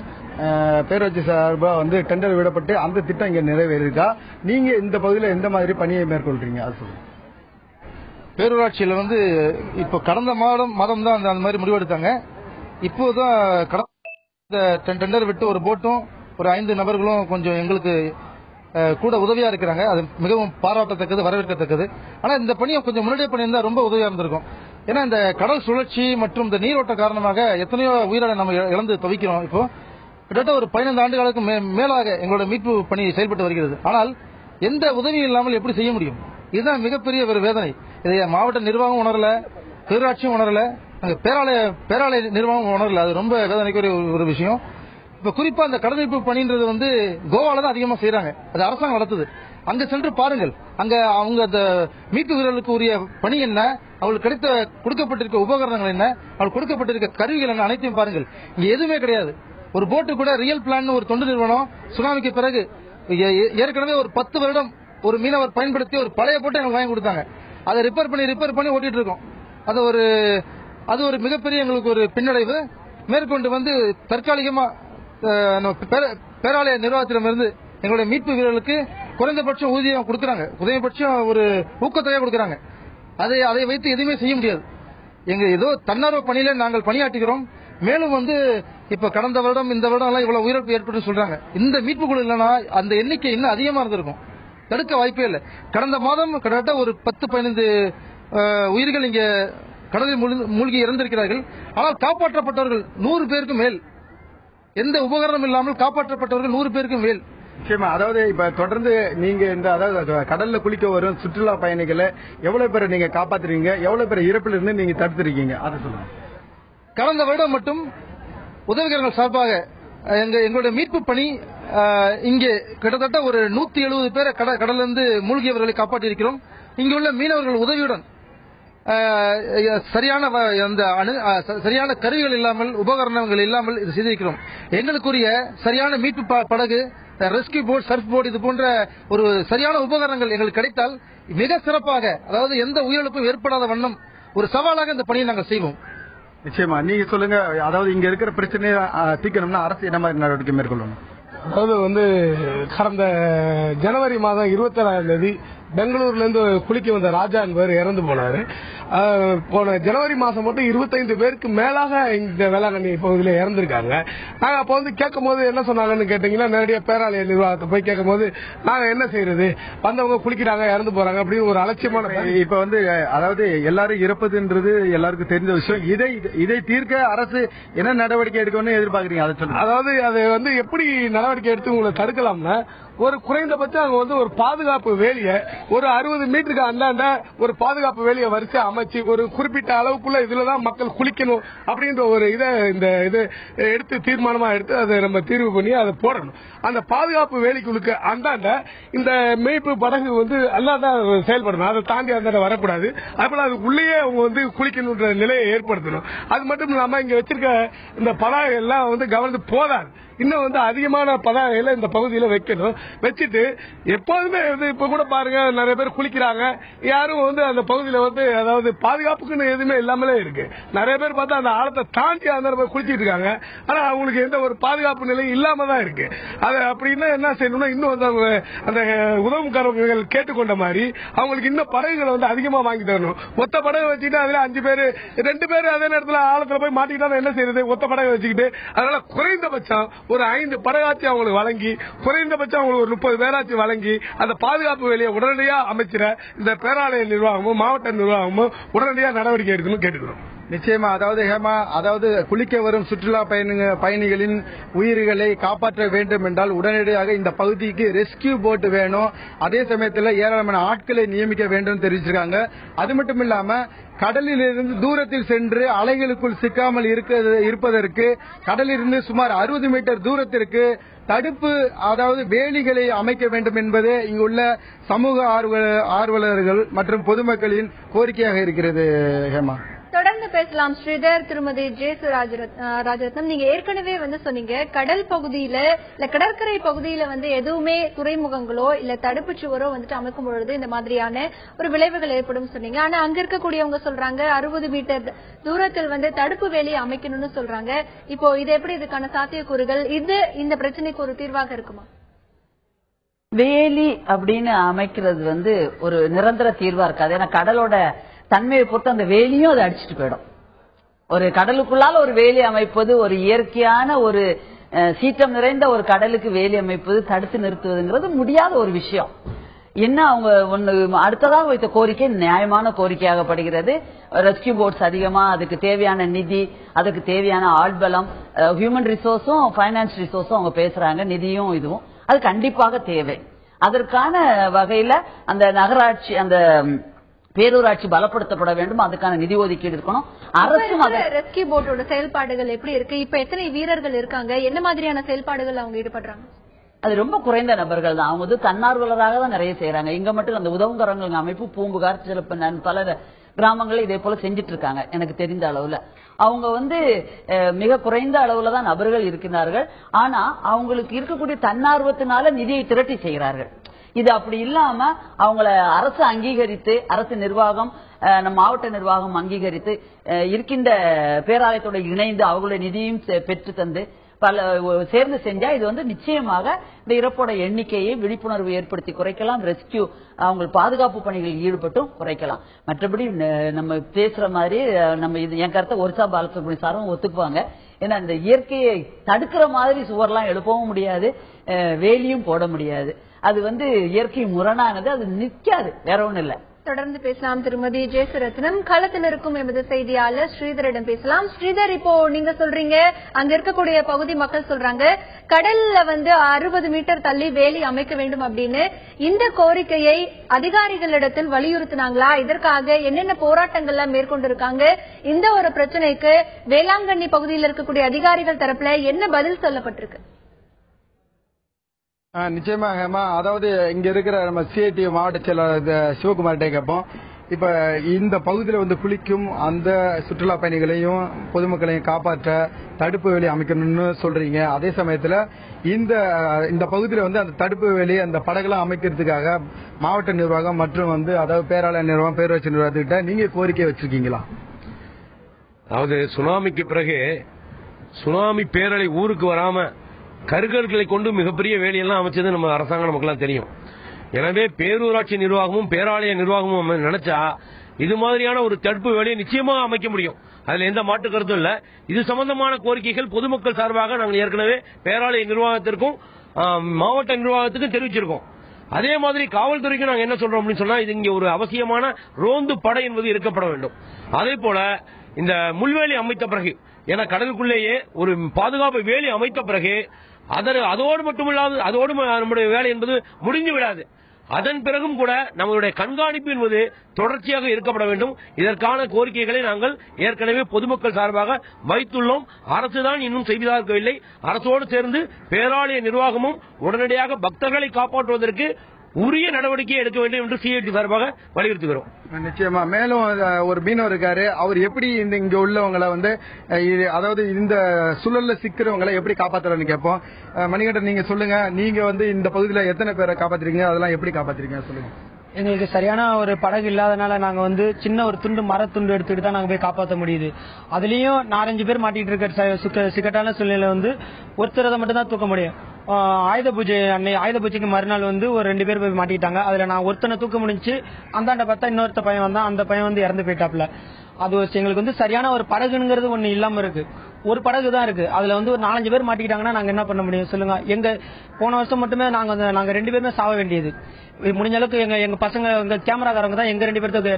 பேரூராட்சி சார்பா வந்து டெண்டர் விடப்பட்டு அந்த திட்டம் இங்க நிறைவேறிருக்கா? நீங்க இந்த பகுதியில் எந்த மாதிரி பணியை மேற்கொள்றீங்க அது சொல்லுங்க. பேரூராட்சியில வந்து இப்போ கடந்த மாதம் தான் அந்த மாதிரி முடிவெடுத்தாங்க. இப்போதான் டெண்டர் விட்டு ஒரு போட்டும் ஒரு 5 நபர்களும் கொஞ்சம் எங்களுக்கு கூட உதவியா இருக்கிறாங்க. அது மிகவும் பாராட்டத்தக்கது, வரவேற்கத்தக்கது. ஆனா இந்த பணியை கொஞ்சம் முன்னாடியே பண்ணியிருந்தா ரொம்ப உதவியா இருந்திருக்கும். ஏன்னா இந்த கடல் சுழற்சி மற்றும் இந்த நீரோட்ட காரணமாக எத்தனையோ உயிரிழை நம்ம இழந்து தவிக்கிறோம். இப்போ கிட்டத்தட்ட ஒரு 15 ஆண்டுகளுக்கு மேலாக எங்களோட மீட்பு பணி செயல்பட்டு வருகிறது. ஆனால் எந்த உதவியும் இல்லாமல் எப்படி செய்ய முடியும்? இதுதான் மிகப்பெரிய ஒரு வேதனை. இதை மாவட்ட நிர்வாகம் உணரல, பேரூராட்சியும் உணரல, பேராலய நிர்வாகம் உணரல. அது ரொம்ப வேதனைக்குரிய ஒரு விஷயம். இப்ப குறிப்பா அந்த கடல் மீட்பு பணின்றது வந்து கோவால தான் அதிகமா செய்யறாங்க. அது அரசாங்கம் நடத்துது. அங்க சென்று பாருங்கள், அங்க அவங்க அந்த மீட்பு வீரர்களுக்கு உரிய பணி என்ன, அவங்களுக்கு கொடுக்கப்பட்டிருக்க உபகரணங்கள் என்ன, அவங்களுக்கு கொடுக்கப்பட்டிருக்க கருவிகள் என்ன, அனைத்தையும் பாருங்கள். இங்க எதுவுமே கிடையாது. ஒரு போட்டு கூட ரியல் பிளான் ஒரு தொண்டு நிறுவனம் சுனாமிக்கு பிறகு ஏற்கனவே ஒரு 10 வருடம் ஒரு மீனவர் பயன்படுத்தி ஒரு பழைய போட்டு எனக்கு வாங்கி கொடுத்தாங்க. அதை ரிப்பேர் பண்ணி ஓட்டிட்டு இருக்கோம். அது ஒரு மிகப்பெரிய எங்களுக்கு ஒரு பின்னடைவு. மேற்கொண்டு வந்து தற்காலிகமா பேராலய நிர்வாகத்திடமிருந்து எங்களுடைய மீட்பு வீரர்களுக்கு குறைந்தபட்சம் ஊதியம் கொடுக்கறாங்க, குறைந்தபட்சம் ஒரு ஊக்கத்தொகை கொடுக்கறாங்க. அதை வைத்து எதுவுமே செய்ய முடியாது. எங்க ஏதோ தன்னார்வ பணியில நாங்கள் பணியாற்றுகிறோம். மேலும் வந்து இப்ப கடந்த வருடம் இந்த வருடம் எல்லாம் இவ்வளவு உயிரிழப்பு ஏற்பட்டு சொல்றாங்க. இந்த மீட்பு குழு இல்லைன்னா அந்த எண்ணிக்கை இன்னும் அதிகமா இருந்திருக்கும். தடுக்க வாய்ப்பே இல்லை. கடந்த மாதம் கிட்டத்தட்ட ஒரு 10-15 உயிர்கள் இங்க கடலில் மூழ்கி இறந்திருக்கிறார்கள். ஆனால் காப்பாற்றப்பட்டவர்கள் 100 பேருக்கு மேல். எந்த உபகரணம் இல்லாமல் காப்பாற்றப்பட்டவர்கள் 100 பேருக்கு மேல். நிச்சயமா. அதாவது இப்ப தொடர்ந்து நீங்க இந்த அதாவது கடல்ல குளிக்க வரும் சுற்றுலா பயணிகளை எவ்வளவு பேரை நீங்க காப்பாத்துறீங்க, எவ்வளவு பேர் இறப்பில் இருந்து நீங்க தடுத்துருக்கீங்க அதை சொல்லுங்க. கடந்த வருடம் மட்டும் உதவிகரங்கள் சார்பாக எங்களுடைய மீட்பு பணி இங்கே கிட்டத்தட்ட ஒரு 170 பேரை கடலிருந்து மூழ்கியவர்களை காப்பாற்றி இருக்கிறோம். இங்கு உள்ள மீனவர்கள் உதவியுடன் சரியான கருவிகள் இல்லாமல், உபகரணங்கள் இல்லாமல் இது செய்திருக்கிறோம். எங்களுக்குரிய சரியான மீட்பு படகு, ரெஸ்கியூ போர்ட், சர்ஃப் போர்டு, இது போன்ற ஒரு சரியான உபகரணங்கள் எங்களுக்கு கிடைத்தால் மிக சிறப்பாக, அதாவது எந்த உயிரிழப்பும் ஏற்படாத வண்ணம் ஒரு சவாலாக இந்த பணியை நாங்கள் செய்வோம். நிச்சயமா. நீங்க சொல்லுங்க, அதாவது இங்க இருக்கிற பிரச்சனையை தீர்க்கணும்னா அரசு என்ன மாதிரி நடவடிக்கை மேற்கொள்ளணும்? அதாவது வந்து கடந்த ஜனவரி மாதம் 27ஆம் தேதி பெங்களூர்ல இருந்து குளிக்க வந்த ராஜா என்பவர் இறந்து போனாரு. போன ஜனவரி மாசம் மட்டும் 25 பேருக்கு மேலாக இந்த வேளாங்கண்ணி பகுதியில இறந்திருக்காங்க. நாங்க அப்ப வந்து கேட்கும் போது என்ன சொன்னாங்கன்னு கேட்டீங்கன்னா, நேரடியா பேராலய நிர்வாகத்தை போய் கேட்கும் போது நாங்க என்ன செய்யறது, வந்தவங்க குளிக்கிறாங்க இறந்து போறாங்க அப்படின்னு ஒரு அலட்சியமான. இப்ப வந்து அதாவது எல்லாரும் இறப்பதுன்றது எல்லாருக்கும் தெரிஞ்ச விஷயம். இதை தீர்க்க அரசு என்ன நடவடிக்கை எடுக்கணும்னு எதிர்பார்க்கறீங்க அதை சொல்லுங்க. அதாவது அது வந்து எப்படி நடவடிக்கை எடுத்து உங்களை தடுக்கலாம்னா, ஒரு குறைந்தபட்சம் அங்க வந்து ஒரு பாதுகாப்பு வேலியை ஒரு 60 மீட்டருக்கு அந்தாண்ட ஒரு பாதுகாப்பு வேலியை வரிசை அமைச்சு ஒரு குறிப்பிட்ட அளவுக்குள்ள இதுலதான் மக்கள் குளிக்கணும் அப்படின்ற ஒரு இதை எடுத்து தீர்மானமா எடுத்து அதை நம்ம தீர்வு பண்ணி அதை போடணும். அந்த பாதுகாப்பு வேலிக்குழுக்கு அந்தாண்ட இந்த மீட்பு படகு வந்து அல்லாதான் செயல்படணும். அதை தாண்டி அந்தாண்ட வரக்கூடாது. அதுபோல அது உள்ளேயே அவங்க வந்து குளிக்கணும்ன்ற நிலையை ஏற்படுத்தணும். அது மட்டும் இல்லாம இங்க வச்சிருக்க இந்த படகு எல்லாம் வந்து கவர்ந்து போதாது. இன்னும் வந்து அதிகமான பதாகைகளை இந்த பகுதியில வைக்கணும். வச்சுட்டு எப்போதுமே இப்ப கூட பாருங்க, நிறைய பேர் குளிக்கிறாங்க, யாரும் வந்து அந்த பகுதியில வந்து அதாவது பாதுகாப்புக்குன்னு எதுவுமே இல்லாமலே இருக்கு. நிறைய பேர் பார்த்தா அந்த ஆழத்தை தாண்டி அந்த குளிச்சிட்டு இருக்காங்க. ஆனா அவங்களுக்கு எந்த ஒரு பாதுகாப்பு நிலை இல்லாம தான் இருக்கு. அது அப்படின்னா என்ன செய்யணும்னா, இன்னும் வந்து அந்த உதவுக்காரர்கள் கேட்டுக்கொண்ட மாதிரி அவங்களுக்கு இன்னும் படகுகளை வந்து அதிகமா வாங்கி தரணும். ஒத்த படகு வச்சுக்கிட்டு அதுல 5 பேர் 2 பேர் அதே நேரத்தில் ஆழத்துல போய் மாட்டிக்கிட்டா என்ன செய்யறது? ஒத்த படகு வச்சுக்கிட்டு அதனால குறைந்தபட்சம் ஒரு 5 படகாட்சி அவங்களுக்கு வழங்கி, குறைந்தபட்சம் அவங்களுக்கு ஒரு 30 பேராட்சி வழங்கி அந்த பாதுகாப்பு வேலையை உடனடியா அமைச்சிட இந்த பேராலய நிர்வாகமும் மாவட்ட நிர்வாகமும் உடனடியா நடவடிக்கை எடுக்கணும் கேட்டுக்கிறோம். நிச்சயமா. அதாவது ஹேமா, அதாவது குளிக்க வரும் சுற்றுலா பயணிகளின் உயிர்களை காப்பாற்ற வேண்டும் என்றால் உடனடியாக இந்த பகுதிக்கு ரெஸ்கியூ போட் வேணும். அதே சமயத்தில் ஏராளமான ஆட்களை நியமிக்க வேண்டும் தெரிவிச்சிருக்காங்க. அது மட்டும் இல்லாம கடலில் இருந்து தூரத்தில் சென்று அலைகளுக்குள் சிக்காமல் இருப்பதற்கு கடலிலிருந்து சுமார் 60 மீட்டர் தூரத்திற்கு தடுப்பு, அதாவது வேலிகளை அமைக்க வேண்டும் என்பது இங்குள்ள சமூக ஆர்வலர்கள் மற்றும் பொதுமக்களின் கோரிக்கையாக இருக்கிறது. ஹேமா. தொடர்ந்து பேசலாம். ஸ்ரீதர், திருமதி ராஜரத்னம், நீங்க ஏற்கனவே சொன்னீங்க கடல் பகுதியில இல்ல கடற்கரை பகுதியில எதுவுமே துறைமுகங்களோ இல்ல தடுப்பு சுவரோ அமைக்கும் பொழுது இந்த மாதிரியான ஒரு விளைவுகள் ஏற்படும் சொன்னீங்க. ஆனா அங்க இருக்கக்கூடியவங்க சொல்றாங்க 60 மீட்டர் தூரத்தில் தடுப்பு வேலியை அமைக்கணும்னு சொல்றாங்க. இப்போ இது எப்படி இதுக்கான சாத்தியக்கூறுகள், இது இந்த பிரச்சனைக்கு ஒரு தீர்வாக இருக்குமா? வேலி அப்படின்னு அமைக்கிறது ஒரு நிரந்தர தீர்வா இருக்காது. ஏன்னா கடலோட தன்மையை பொறுத்து அந்த வேலியும் அதை அடிச்சுட்டு போயிடும். ஒரு கடலுக்குள்ளால ஒரு வேலி அமைப்பது, ஒரு இயற்கையான ஒரு சீற்றம் நிறைந்த ஒரு கடலுக்கு வேலி அமைப்பது, தடுத்து நிறுத்துவதுங்கிறது முடியாத ஒரு விஷயம். என்ன அவங்க அடுத்ததாக வைத்த கோரிக்கை நியாயமான கோரிக்கையாகப்படுகிறது. ரெஸ்கியூ போட்ஸ் அதிகமா, அதுக்கு தேவையான நிதி, அதுக்கு தேவையான ஆள்பலம், ஹியூமன் ரிசோர்ஸும் பைனான்ஸ் ரிசோர்ஸும் அவங்க பேசுறாங்க. நிதியும் இதுவும் அது கண்டிப்பாக தேவை. அதற்கான வகையில அந்த நகராட்சி, அந்த பேரூராட்சி பலப்படுத்தப்பட வேண்டும். அதுக்கான நிதி ஒதுக்கீடு இருக்கணும். அரசும் ரெஸ்கியூ போட்டோட செயல்பாடுகள் எப்படி இருக்கு? இப்ப எத்தனை வீரர்கள் இருக்காங்க? என்ன மாதிரியான செயல்பாடுகள் அவங்க ஈடுபடுறாங்க? அது ரொம்ப குறைந்த நபர்கள் தான். அவங்க தன்னார்வலராக தான் நிறைய செய்யறாங்க. இங்க மட்டும் அந்த உதவுங்கரங்க அமைப்பு பூம்புகார், சில பல கிராமங்களில் இதே போல செஞ்சிட்டு இருக்காங்க. எனக்கு தெரிந்த அளவுல அவங்க மிக குறைந்த அளவுல தான் நபர்கள் இருக்கிறார்கள். ஆனா அவங்களுக்கு இருக்கக்கூடிய தன்னார்வத்தினால நிதியை திரட்டி செய்கிறார்கள். இது அப்படி இல்லாம அவங்கள அரசு அங்கீகரித்து, அரசு நிர்வாகம், மாவட்ட நிர்வாகம் அங்கீகரித்து இருக்கின்ற பேராலயத்தோட இணைந்து அவங்களுடைய நிதியும் பெற்று தந்து சேர்ந்து செஞ்சா இது நிச்சயமாக இந்த இறப்போட எண்ணிக்கையை விழிப்புணர்வு ஏற்படுத்தி குறைக்கலாம். ரெஸ்கியூ அவங்க பாதுகாப்பு பணிகளில் ஈடுபட்டும் குறைக்கலாம். மற்றபடி நம்ம பேசுற மாதிரி நம்ம என் கருத்தை ஒரிசா பாலசுப்ரமணியம் சாரும் ஒத்துக்குவாங்க. ஏன்னா இந்த இயற்கையை தடுக்கிற மாதிரி சுவர்லாம் எழுப்பவும் முடியாது, வேலியும் போட முடியாது. அது இயற்கை முரணானது, அது நிற்காது, வேற ஒண்ணும் இல்ல. தொடர்ந்து பேசலாம். திருமதி ஜெயசுரத்னம், களத்தில் இருக்கும் எமது செய்தியாளர் ஸ்ரீதரிடம் பேசலாம். ஸ்ரீதர், இப்போ நீங்க சொல்றீங்க அங்க இருக்கக்கூடிய பகுதி மக்கள் சொல்றாங்க கடல்ல 60 மீட்டர் தள்ளி வேலி அமைக்க வேண்டும் அப்படின்னு. இந்த கோரிக்கையை அதிகாரிகளிடத்தில் வலியுறுத்தினாங்களா? இதற்காக என்னென்ன போராட்டங்கள்லாம் மேற்கொண்டிருக்காங்க? இந்த ஒரு பிரச்சனைக்கு வேளாங்கண்ணி பகுதியில் இருக்கக்கூடிய அதிகாரிகள் தரப்புல என்ன பதில் சொல்லப்பட்டிருக்கு? நிச்சயமாக, அதாவது இங்க இருக்கிற நம்ம சிஐடி மாவட்ட செயலாளர் சிவகுமார்கிட்ட கேட்போம். இப்ப இந்த பகுதியில குளிக்கும் அந்த சுற்றுலா பயணிகளையும் பொதுமக்களையும் காப்பாற்ற தடுப்பு வேலி அமைக்கணும்னு சொல்றீங்க. அதே சமயத்துல இந்த பகுதியில அந்த தடுப்பு வேலி, அந்த படகுலாம் அமைக்கிறதுக்காக மாவட்ட நிர்வாகம் மற்றும் அதாவது பேராலய நிர்வாகம், பேரூராட்சி நிர்வாகத்துக்கிட்ட நீங்க கோரிக்கை வச்சிருக்கீங்களா? அதாவது சுனாமிக்கு பிறகு சுனாமி பேரலை ஊருக்கு வராம கருகற்களை கொண்டு மிகப்பெரிய வேலையெல்லாம் அமைச்சது நம்ம அரசாங்கம் நமக்கெல்லாம் தெரியும். எனவே பேரூராட்சி நிர்வாகமும் பேராலய நிர்வாகமும் நினைச்சா இது மாதிரியான ஒரு தடுப்பு வேலையை நிச்சயமாக அமைக்க முடியும். அதுல எந்த மாற்று கருத்தும் இல்ல. இது சம்பந்தமான கோரிக்கைகள் பொதுமக்கள் சார்பாக நாங்கள் ஏற்கனவே பேராலய நிர்வாகத்திற்கும் மாவட்ட நிர்வாகத்துக்கும் தெரிவிச்சிருக்கோம். அதே மாதிரி காவல்துறைக்கு நாங்கள் என்ன சொல்றோம் அப்படின்னு சொன்னா, இது இங்க ஒரு அவசியமான ரோந்து படை என்பது இருக்கப்பட வேண்டும். அதே போல இந்த முள்வேலி அமைத்த பிறகு, ஏன்னா கடலுக்குள்ளேயே ஒரு பாதுகாப்பு வேலி அமைத்த பிறகு அதோடு மட்டுமில்லாது அதோடு நம்முடைய வேலை என்பது முடிந்து விடாது. அதன் பிறகும் கூட நம்மளுடைய கண்காணிப்பு என்பது தொடர்ச்சியாக இருக்கப்பட வேண்டும். இதற்கான கோரிக்கைகளை நாங்கள் ஏற்கனவே பொதுமக்கள் சார்பாக வைத்துள்ளோம். அரசுதான் இன்னும் செய்திருக்கவில்லை. அரசோடு சேர்ந்து பேராலய நிர்வாகமும் உடனடியாக பக்தர்களை காப்பாற்றுவதற்கு உரிய நடவடிக்கை எடுக்க வேண்டும் என்று சிஐடி சார்பாக வலியுறுத்துகிறோம். நிச்சயமா. மேலும் ஒரு மீனவர் இருக்காரு, அவர் எப்படி இங்க உள்ளவங்களை அதாவது இந்த சூழல்ல சிக்கிறவங்களை எப்படி காப்பாத்துறன்னு கேட்போம். மணிகண்டன், நீங்க சொல்லுங்க, நீங்க இந்த பகுதியில எத்தனை பேரை காப்பாத்துறீங்க, அதெல்லாம் எப்படி காப்பாத்துறீங்க சொல்லுங்க. எங்களுக்கு சரியான ஒரு படகு இல்லாதனால நாங்க சின்ன ஒரு துண்டு மரத்துண்டு எடுத்துட்டு தான் நாங்க போய் காப்பாற்ற முடியுது. அதுலயும் 4-5 பேர் மாட்டிட்டு இருக்க சிக்கட்டான சூழ்நிலை ஒருத்தரதை மட்டும் தான் தூக்க முடியும். ஆயுத பூஜைக்கு மறுநாள் ஒரு 2 பேர் போய் மாட்டிட்டாங்க. அதுல நான் ஒருத்தனை தூக்க முடிஞ்சு, அந்தாண்ட பார்த்தா இன்னொருத்த பையன் வந்தான். அந்த பையன் இறந்து போயிட்டாப்ல. அது எங்களுக்கு சரியான ஒரு படகுங்கிறது ஒண்ணு இல்லாம இருக்கு. ஒரு படகு தான் இருக்கு. அதுல ஒரு 4-5 பேர் மாட்டிக்கிட்டாங்கன்னா நாங்க என்ன பண்ண முடியும் சொல்லுங்க. போன வருஷம் மட்டுமே நாங்க 2 பேருமே சாவ வேண்டியது. முடிஞ்ச அளவுக்கு எங்க பசங்க, எங்க கேமராக்காரங்க தான் எங்க 2 பேருக்கு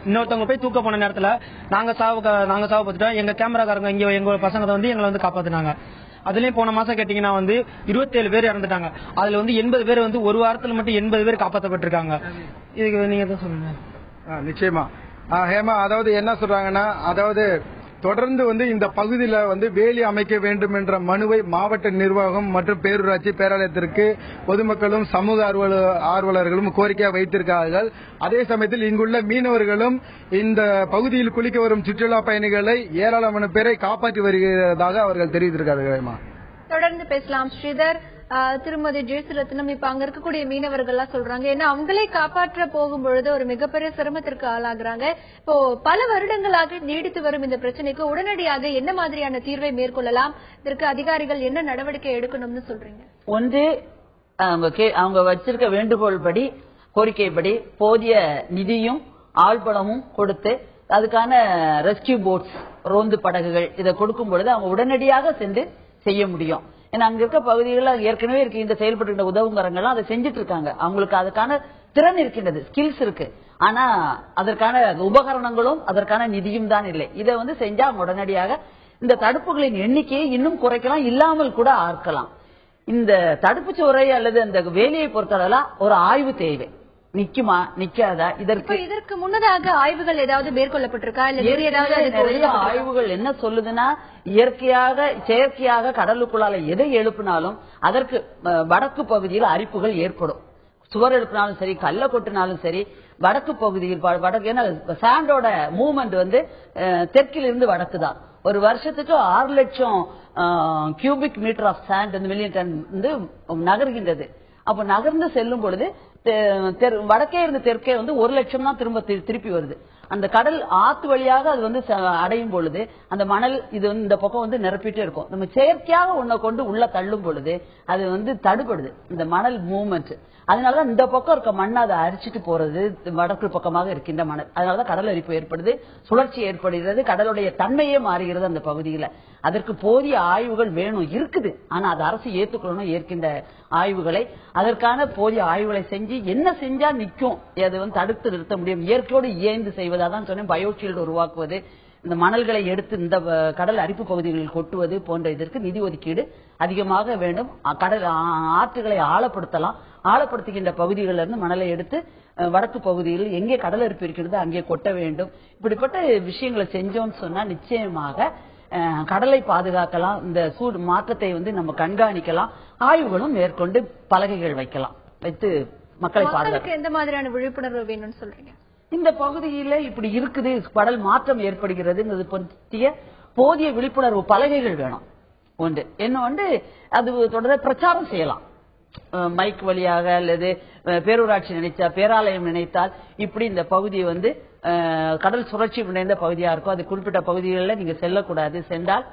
இன்னொருத்தவங்க போய் தூக்க போன நேரத்துல நாங்க சாவ பார்த்துட்டோம். எங்க கேமராக்காரங்க எங்க பசங்க தான் எங்களை காப்பாத்தினாங்க. அதுலயும் போன மாசம் கேட்டீங்கன்னா 27 பேர் இறந்துட்டாங்க. அதுல 80 பேர் ஒரு வாரத்துல மட்டும் 80 பேர் காப்பாற்றப்பட்டிருக்காங்க. இதுக்கு நீங்க தான் சொல்லுங்க. நிச்சயமா ஹேமா, அதாவது என்ன சொல்றாங்கன்னா, அதாவது தொடர்ந்து இந்த பகுதியில் வேலி அமைக்க வேண்டும் என்ற மனுவை மாவட்ட நிர்வாகம் மற்றும் பேரூராட்சி பேராலயத்திற்கு பொதுமக்களும் சமூக ஆர்வலர்களும் கோரிக்கையாக வைத்திருக்கிறார்கள். அதே சமயத்தில் இங்குள்ள மீனவர்களும் இந்த பகுதியில் குளிக்க வரும் சுற்றுலா பயணிகளை ஏராளமான பேரை காப்பாற்றி வருகிறதாக அவர்கள் தெரிவித்திருக்கிறார்கள். தொடர்ந்து பேசலாம் ஸ்ரீதர். திருமதி ஜெயசுரத்னம், இப்ப அங்க இருக்கக்கூடிய மீனவர்கள் எல்லாம் சொல்றாங்க, ஏன்னா அவங்களே காப்பாற்ற போகும் பொழுது ஒரு மிகப்பெரிய சிரமத்திற்கு ஆளாகிறாங்க. இப்போ பல வருடங்களாக நீடித்து வரும் இந்த பிரச்சனைக்கு உடனடியாக என்ன மாதிரியான தீர்வை மேற்கொள்ளலாம், இதற்கு அதிகாரிகள் என்ன நடவடிக்கை எடுக்கணும்னு சொல்றீங்க? ஒன்று, அவங்க வச்சிருக்க வேண்டுகோள் படி, கோரிக்கைப்படி போதிய நிதியும் ஆழ்பலமும் கொடுத்து அதுக்கான ரெஸ்கியூ போட்ஸ், ரோந்து படகுகள் இதை கொடுக்கும் பொழுது அவங்க உடனடியாக சென்று செய்ய முடியும். ஏன்னா அங்க இருக்க பகுதிகளில் ஏற்கனவே இருக்கு இந்த செயல்பட்டு உதவுங்கரங்கள்லாம் அதை செஞ்சுட்டு இருக்காங்க. அவங்களுக்கு அதுக்கான திறன் இருக்கின்றது, ஸ்கில்ஸ் இருக்கு. ஆனா அதற்கான உபகரணங்களும் அதற்கான நிதியும் தான் இல்லை. இதை செஞ்சா உடனடியாக இந்த தடுப்புகளின் எண்ணிக்கையை இன்னும் குறைக்கலாம், இல்லாமல் கூட ஆக்கலாம். இந்த தடுப்பு சுவரை அல்லது அந்த வேலையை பொறுத்தளவு ஒரு ஆய்வு தேவை. நிக்குமா நிக்காதா, இதற்கு முன்னதாக ஆய்வுகள் ஏதாவது மேற்கொள்ளப்பட்டிருக்கா? இல்ல வேறு ஏதாவது நிறைய ஆய்வுகள் என்ன சொல்லுதுன்னா, செயற்கையாக கடலுக்குள்ளால எதை எழுப்பினாலும் அதற்கு வடக்கு பகுதியில் அரிப்புகள் ஏற்படும். சுவர் எழுப்பினாலும் சரி, கல்ல கொட்டினாலும் சரி, வடக்கு பகுதியில் சாண்டோட மூவ்மெண்ட் தெற்கிலிருந்து வடக்கு தான். ஒரு வருஷத்துக்கு 6 லட்சம் cubic metre of sand million ton நகர்கின்றது. அப்ப நகர்ந்து செல்லும் பொழுது வடக்கே இருந்து தெற்கே 1 லட்சம் தான் திருப்பி வருது. அந்த கடல் ஆத்து வழியாக அது அடையும் பொழுது அந்த மணல் இந்த பக்கம் நிரப்பிட்டே இருக்கும். நம்ம செயற்கையாக உன்னை கொண்டு உள்ள தள்ளும் பொழுது அது தடுபடுது இந்த மணல் மூவ்மெண்ட். அதனாலதான் இந்த பக்கம் இருக்க மண்ணை அதை அரிச்சிட்டு போறது வடக்கு பக்கமாக இருக்கின்ற மணல். அதனாலதான் கடல் அரிப்பு ஏற்படுது, சுழற்சி ஏற்படுகிறது, கடலுடைய தன்மையே மாறுகிறது அந்த பகுதியில. அதற்கு போதிய ஆய்வுகள் வேணும், இருக்குது. ஆனா அது அரசு ஏற்றுக்கொள்ளணும் ஏற்கின்ற ஆய்வுகளை. அதற்கான போதிய ஆய்வுகளை செஞ்சு என்ன செஞ்சா நிற்கும், அது தடுத்து நிறுத்த முடியும். இயற்கையோடு இயைந்து செய்வதாதான் சொன்னேன். பயோஷீல்டு உருவாக்குவது, இந்த மணல்களை எடுத்து இந்த கடல் அரிப்பு பகுதிகளில் கொட்டுவது போன்ற இதற்கு நிதி ஒதுக்கீடு அதிகமாக வேண்டும். கடல் ஆற்றுகளை ஆழப்படுத்தலாம். ஆழப்படுத்துகின்ற பகுதிகளிலிருந்து மணலை எடுத்து வடக்கு பகுதியில் எங்கே கடல் அரிப்பு இருக்கிறது அங்கே கொட்ட வேண்டும். இப்படிப்பட்ட விஷயங்களை செஞ்சோம்னு சொன்னா நிச்சயமாக கடலை பாதுகாக்கலாம். இந்த சூடு மாற்றத்தை நம்ம கண்காணிக்கலாம். ஆய்வுகளும் மேற்கொண்டு பலகைகள் வைக்கலாம், வைத்து மக்களை பாதுகாக்க. எந்த மாதிரியான விழிப்புணர்வு வேணும்னு சொல்றீங்க? இந்த பகுதியில இப்படி இருக்குது, கடல் மாற்றம் ஏற்படுகிறது பற்றிய போதிய விழிப்புணர்வு பலகைகள் வேணும். ஒன்று என்ன அது தொடர்ந்து பிரச்சாரம் செய்யலாம். மைக் வழியாக அல்லது பேரூராட்சி நினைச்சா, பேராலயம் நினைத்தால் இப்படி இந்த பகுதி கடல் சுழற்சி நிறைந்த பகுதியா இருக்கும். அது குறிப்பிட்ட பகுதிகளில் நீங்க செல்லக்கூடாது, சென்றால்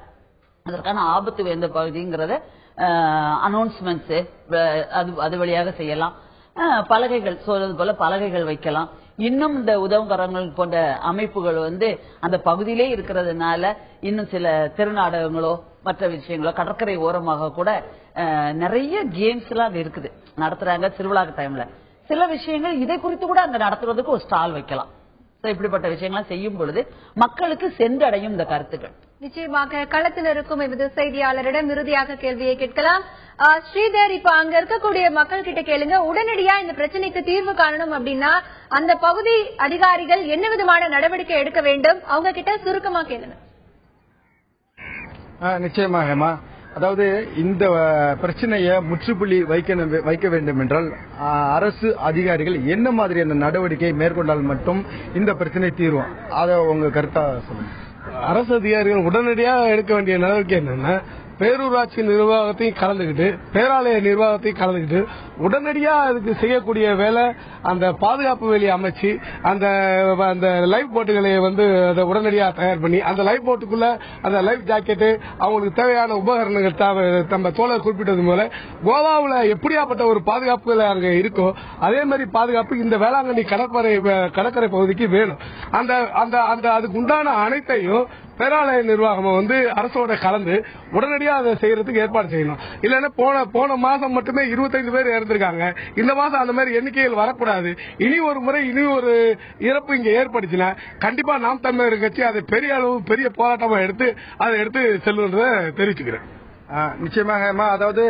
அதற்கான ஆபத்து எந்த பகுதிங்கிறத அனௌன்ஸ்மெண்ட்ஸ் அது வழியாக செய்யலாம். பலகைகள் சொல்றது போல பலகைகள் வைக்கலாம். இன்னும் இந்த உதவுகரங்கள் போன்ற அமைப்புகள் அந்த பகுதியிலே இருக்கிறதுனால இன்னும் சில திருநாடகங்களோ மற்ற விஷயங்களோ கடற்கரை ஓரமாக கூட நிறைய கேம்ஸ் எல்லாம் இருக்குது, நடத்துறாங்க திருவிழா டைம்ல. சில விஷயங்கள் இதை குறித்து கூட அங்க நடத்துறதுக்கு ஒரு ஸ்டால் வைக்கலாம். இப்படிப்பட்ட விஷயங்கள்லாம் செய்யும் பொழுது மக்களுக்கு சென்றடையும் இந்த கருத்துக்கள். நிச்சயமாக களத்தில் இருக்கும் எமது செய்தியாளரிடம் இறுதியாக கேள்வியை கேட்கலாம். ஸ்ரீதர், இப்ப அங்க இருக்கக்கூடிய மக்கள் கிட்ட கேளுங்க, உடனடியா இந்த பிரச்சனைக்கு தீர்வு காணணும் அப்படின்னா அந்த பகுதி அதிகாரிகள் என்ன விதமான நடவடிக்கை எடுக்க வேண்டும், அவங்க கிட்ட சுருக்கமா கேளுங்க. நிச்சயமாகமா, அதாவது இந்த பிரச்சனையை முற்றுப்புள்ளி வைக்க வேண்டும் என்றால் அரசு அதிகாரிகள் என்ன மாதிரியான நடவடிக்கை மேற்கொண்டால் மட்டும் இந்த பிரச்சனை தீர்வும், அதை உங்க கருத்தா சொல்லுங்க. அரசு அதிகாரிகள் உடனடியாக எடுக்க வேண்டிய நடவடிக்கை என்னன்னா, பேரூராட்சி நிர்வாகத்தையும் கலந்துக்கிட்டு பேராலய நிர்வாகத்தையும் கலந்துக்கிட்டு உடனடியா அதுக்கு செய்யக்கூடிய வேலை, அந்த பாதுகாப்பு வேலையை அமைச்சு அந்த லைஃப் போட்டுகளை அதை உடனடியா தயார் பண்ணி அந்த லைஃப் போட்டுக்குள்ள அந்த லைஃப் ஜாக்கெட்டு அவங்களுக்கு தேவையான உபகரணங்கள் நம்ம தோழர் குறிப்பிட்டது போல கோவாவில் எப்படியாப்பட்ட ஒரு பாதுகாப்பு அங்க இருக்கோ அதே மாதிரி பாதுகாப்பு இந்த வேளாங்கண்ணி கடற்கரை பகுதிக்கு வேணும். அதுக்கு உண்டான அனைத்தையும் பேராலய நிர்வாகம் அரசோட கலந்து உடனடியா அதை செய்யறதுக்கு ஏற்பாடு செய்யணும். இல்லன்னா போன மாசம் மட்டுமே 25 பேர் இறந்திருக்காங்க. இந்த மாசம் அந்த மாதிரி எண்ணிக்கைகள் வரக்கூடாது. இனி ஒரு இறப்பு இங்க ஏற்படுச்சுன்னா கண்டிப்பா நாம் தமிழர் கட்சி அதை பெரிய அளவு பெரிய போராட்டமா எடுத்து செல்லுன்றதை தெரிவிச்சுக்கிறேன். நிச்சயமாக. அதாவது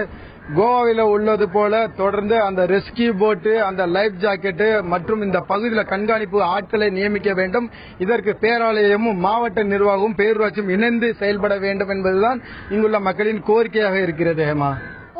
கோவாவில் உள்ளது போல தொடர்ந்து அந்த ரெஸ்கியூ போட்டு, அந்த லைஃப் ஜாக்கெட் மற்றும் இந்த பகுதியில் கண்காணிப்பு ஆட்களை நியமிக்க வேண்டும். இதற்கு பேராலயமும் மாவட்ட நிர்வாகமும் பேரூராட்சியும் இணைந்து செயல்பட வேண்டும் என்பதுதான் இங்குள்ள மக்களின் கோரிக்கையாக இருக்கிறது. ஹேமா,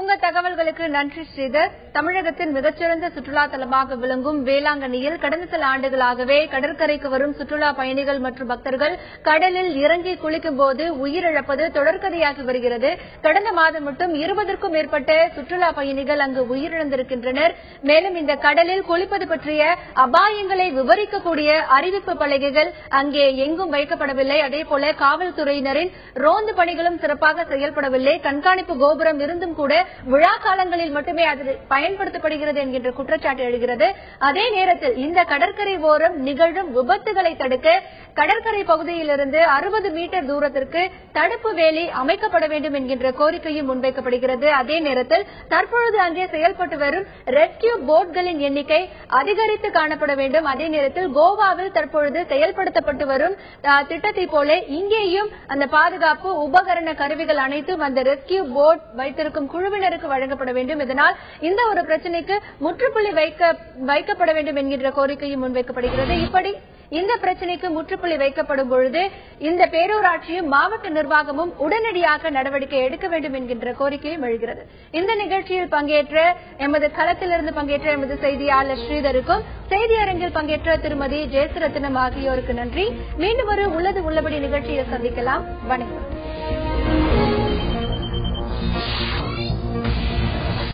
உங்க தகவல்களுக்கு நன்றி ஸ்ரீதர். தமிழகத்தின் மிகச்சிறந்த சுற்றுலா தலமாக விளங்கும் வேளாங்கண்ணியில் கடந்த சில ஆண்டுகளாகவே கடற்கரைக்கு வரும் சுற்றுலா பயணிகள் மற்றும் பக்தர்கள் கடலில் இறங்கி குளிக்கும் போது உயிரிழப்பது தொடர்கதையாகி வருகிறது. கடந்த மாதம் மட்டும் 20க்கும் மேற்பட்ட சுற்றுலா பயணிகள் அங்கு உயிரிழந்திருக்கின்றனர். மேலும் இந்த கடலில் குளிப்பது பற்றிய அபாயங்களை விவரிக்கக்கூடிய அறிவிப்பு பலகைகள் அங்கே எங்கும் வைக்கப்படவில்லை. அதேபோல காவல்துறையினரின் ரோந்து பணிகளும் சிறப்பாக செயல்படவில்லை. கண்காணிப்பு கோபுரம் இருந்தும் கூட விழா காலங்களில் மட்டுமே அது பயன்படுத்தப்படுகிறது என்கின்ற குற்றச்சாட்டு எழுகிறது. அதே நேரத்தில் இந்த கடற்கரை ஓரம் நிகழும் விபத்துகளை தடுக்க கடற்கரை பகுதியிலிருந்து 60 மீட்டர் தூரத்திற்கு தடுப்பு வேலி அமைக்கப்பட வேண்டும் என்கின்ற கோரிக்கையும் முன்வைக்கப்படுகிறது. அதே நேரத்தில் தற்பொழுது அங்கே செயல்பட்டு வரும் ரெஸ்கியூ போட்களின் எண்ணிக்கை அதிகரித்து காணப்பட வேண்டும். அதே நேரத்தில் கோவாவில் தற்பொழுது செயல்படுத்தப்பட்டு வரும் திட்டத்தை போல இங்கேயும் அந்த பாதுகாப்பு உபகரண கருவிகள் அனைத்தும் அந்த ரெஸ்கியூ போட் வைத்திருக்கும் குழுவினருக்கு வழங்கப்பட வேண்டும். இதனால் இந்த ஒரு பிரச்சனைக்கு முற்றுப்புள்ளி வைக்கப்பட வேண்டும் என்கின்ற கோரிக்கையும் முன்வைக்கப்படுகிறது. இப்படி இந்த பிரச்சனைக்கு முற்றுப்புள்ளி வைக்கப்படும் பொழுது இந்த பேரூராட்சியும் மாவட்ட நிர்வாகமும் உடனடியாக நடவடிக்கை எடுக்க வேண்டும் என்கின்ற கோரிக்கையும் எழுகிறது. இந்த நிகழ்ச்சியில் பங்கேற்ற எமது களத்திலிருந்து பங்கேற்ற எமது செய்தியாளர் ஸ்ரீதருக்கும் செய்தி அரங்கில் பங்கேற்ற திருமதி ஜெயசுரத்னம் ஆகியோருக்கு நன்றி. மீண்டும் ஒரு உள்ளது உள்ளபடி நிகழ்ச்சியை சந்திக்கலாம். வணக்கம்.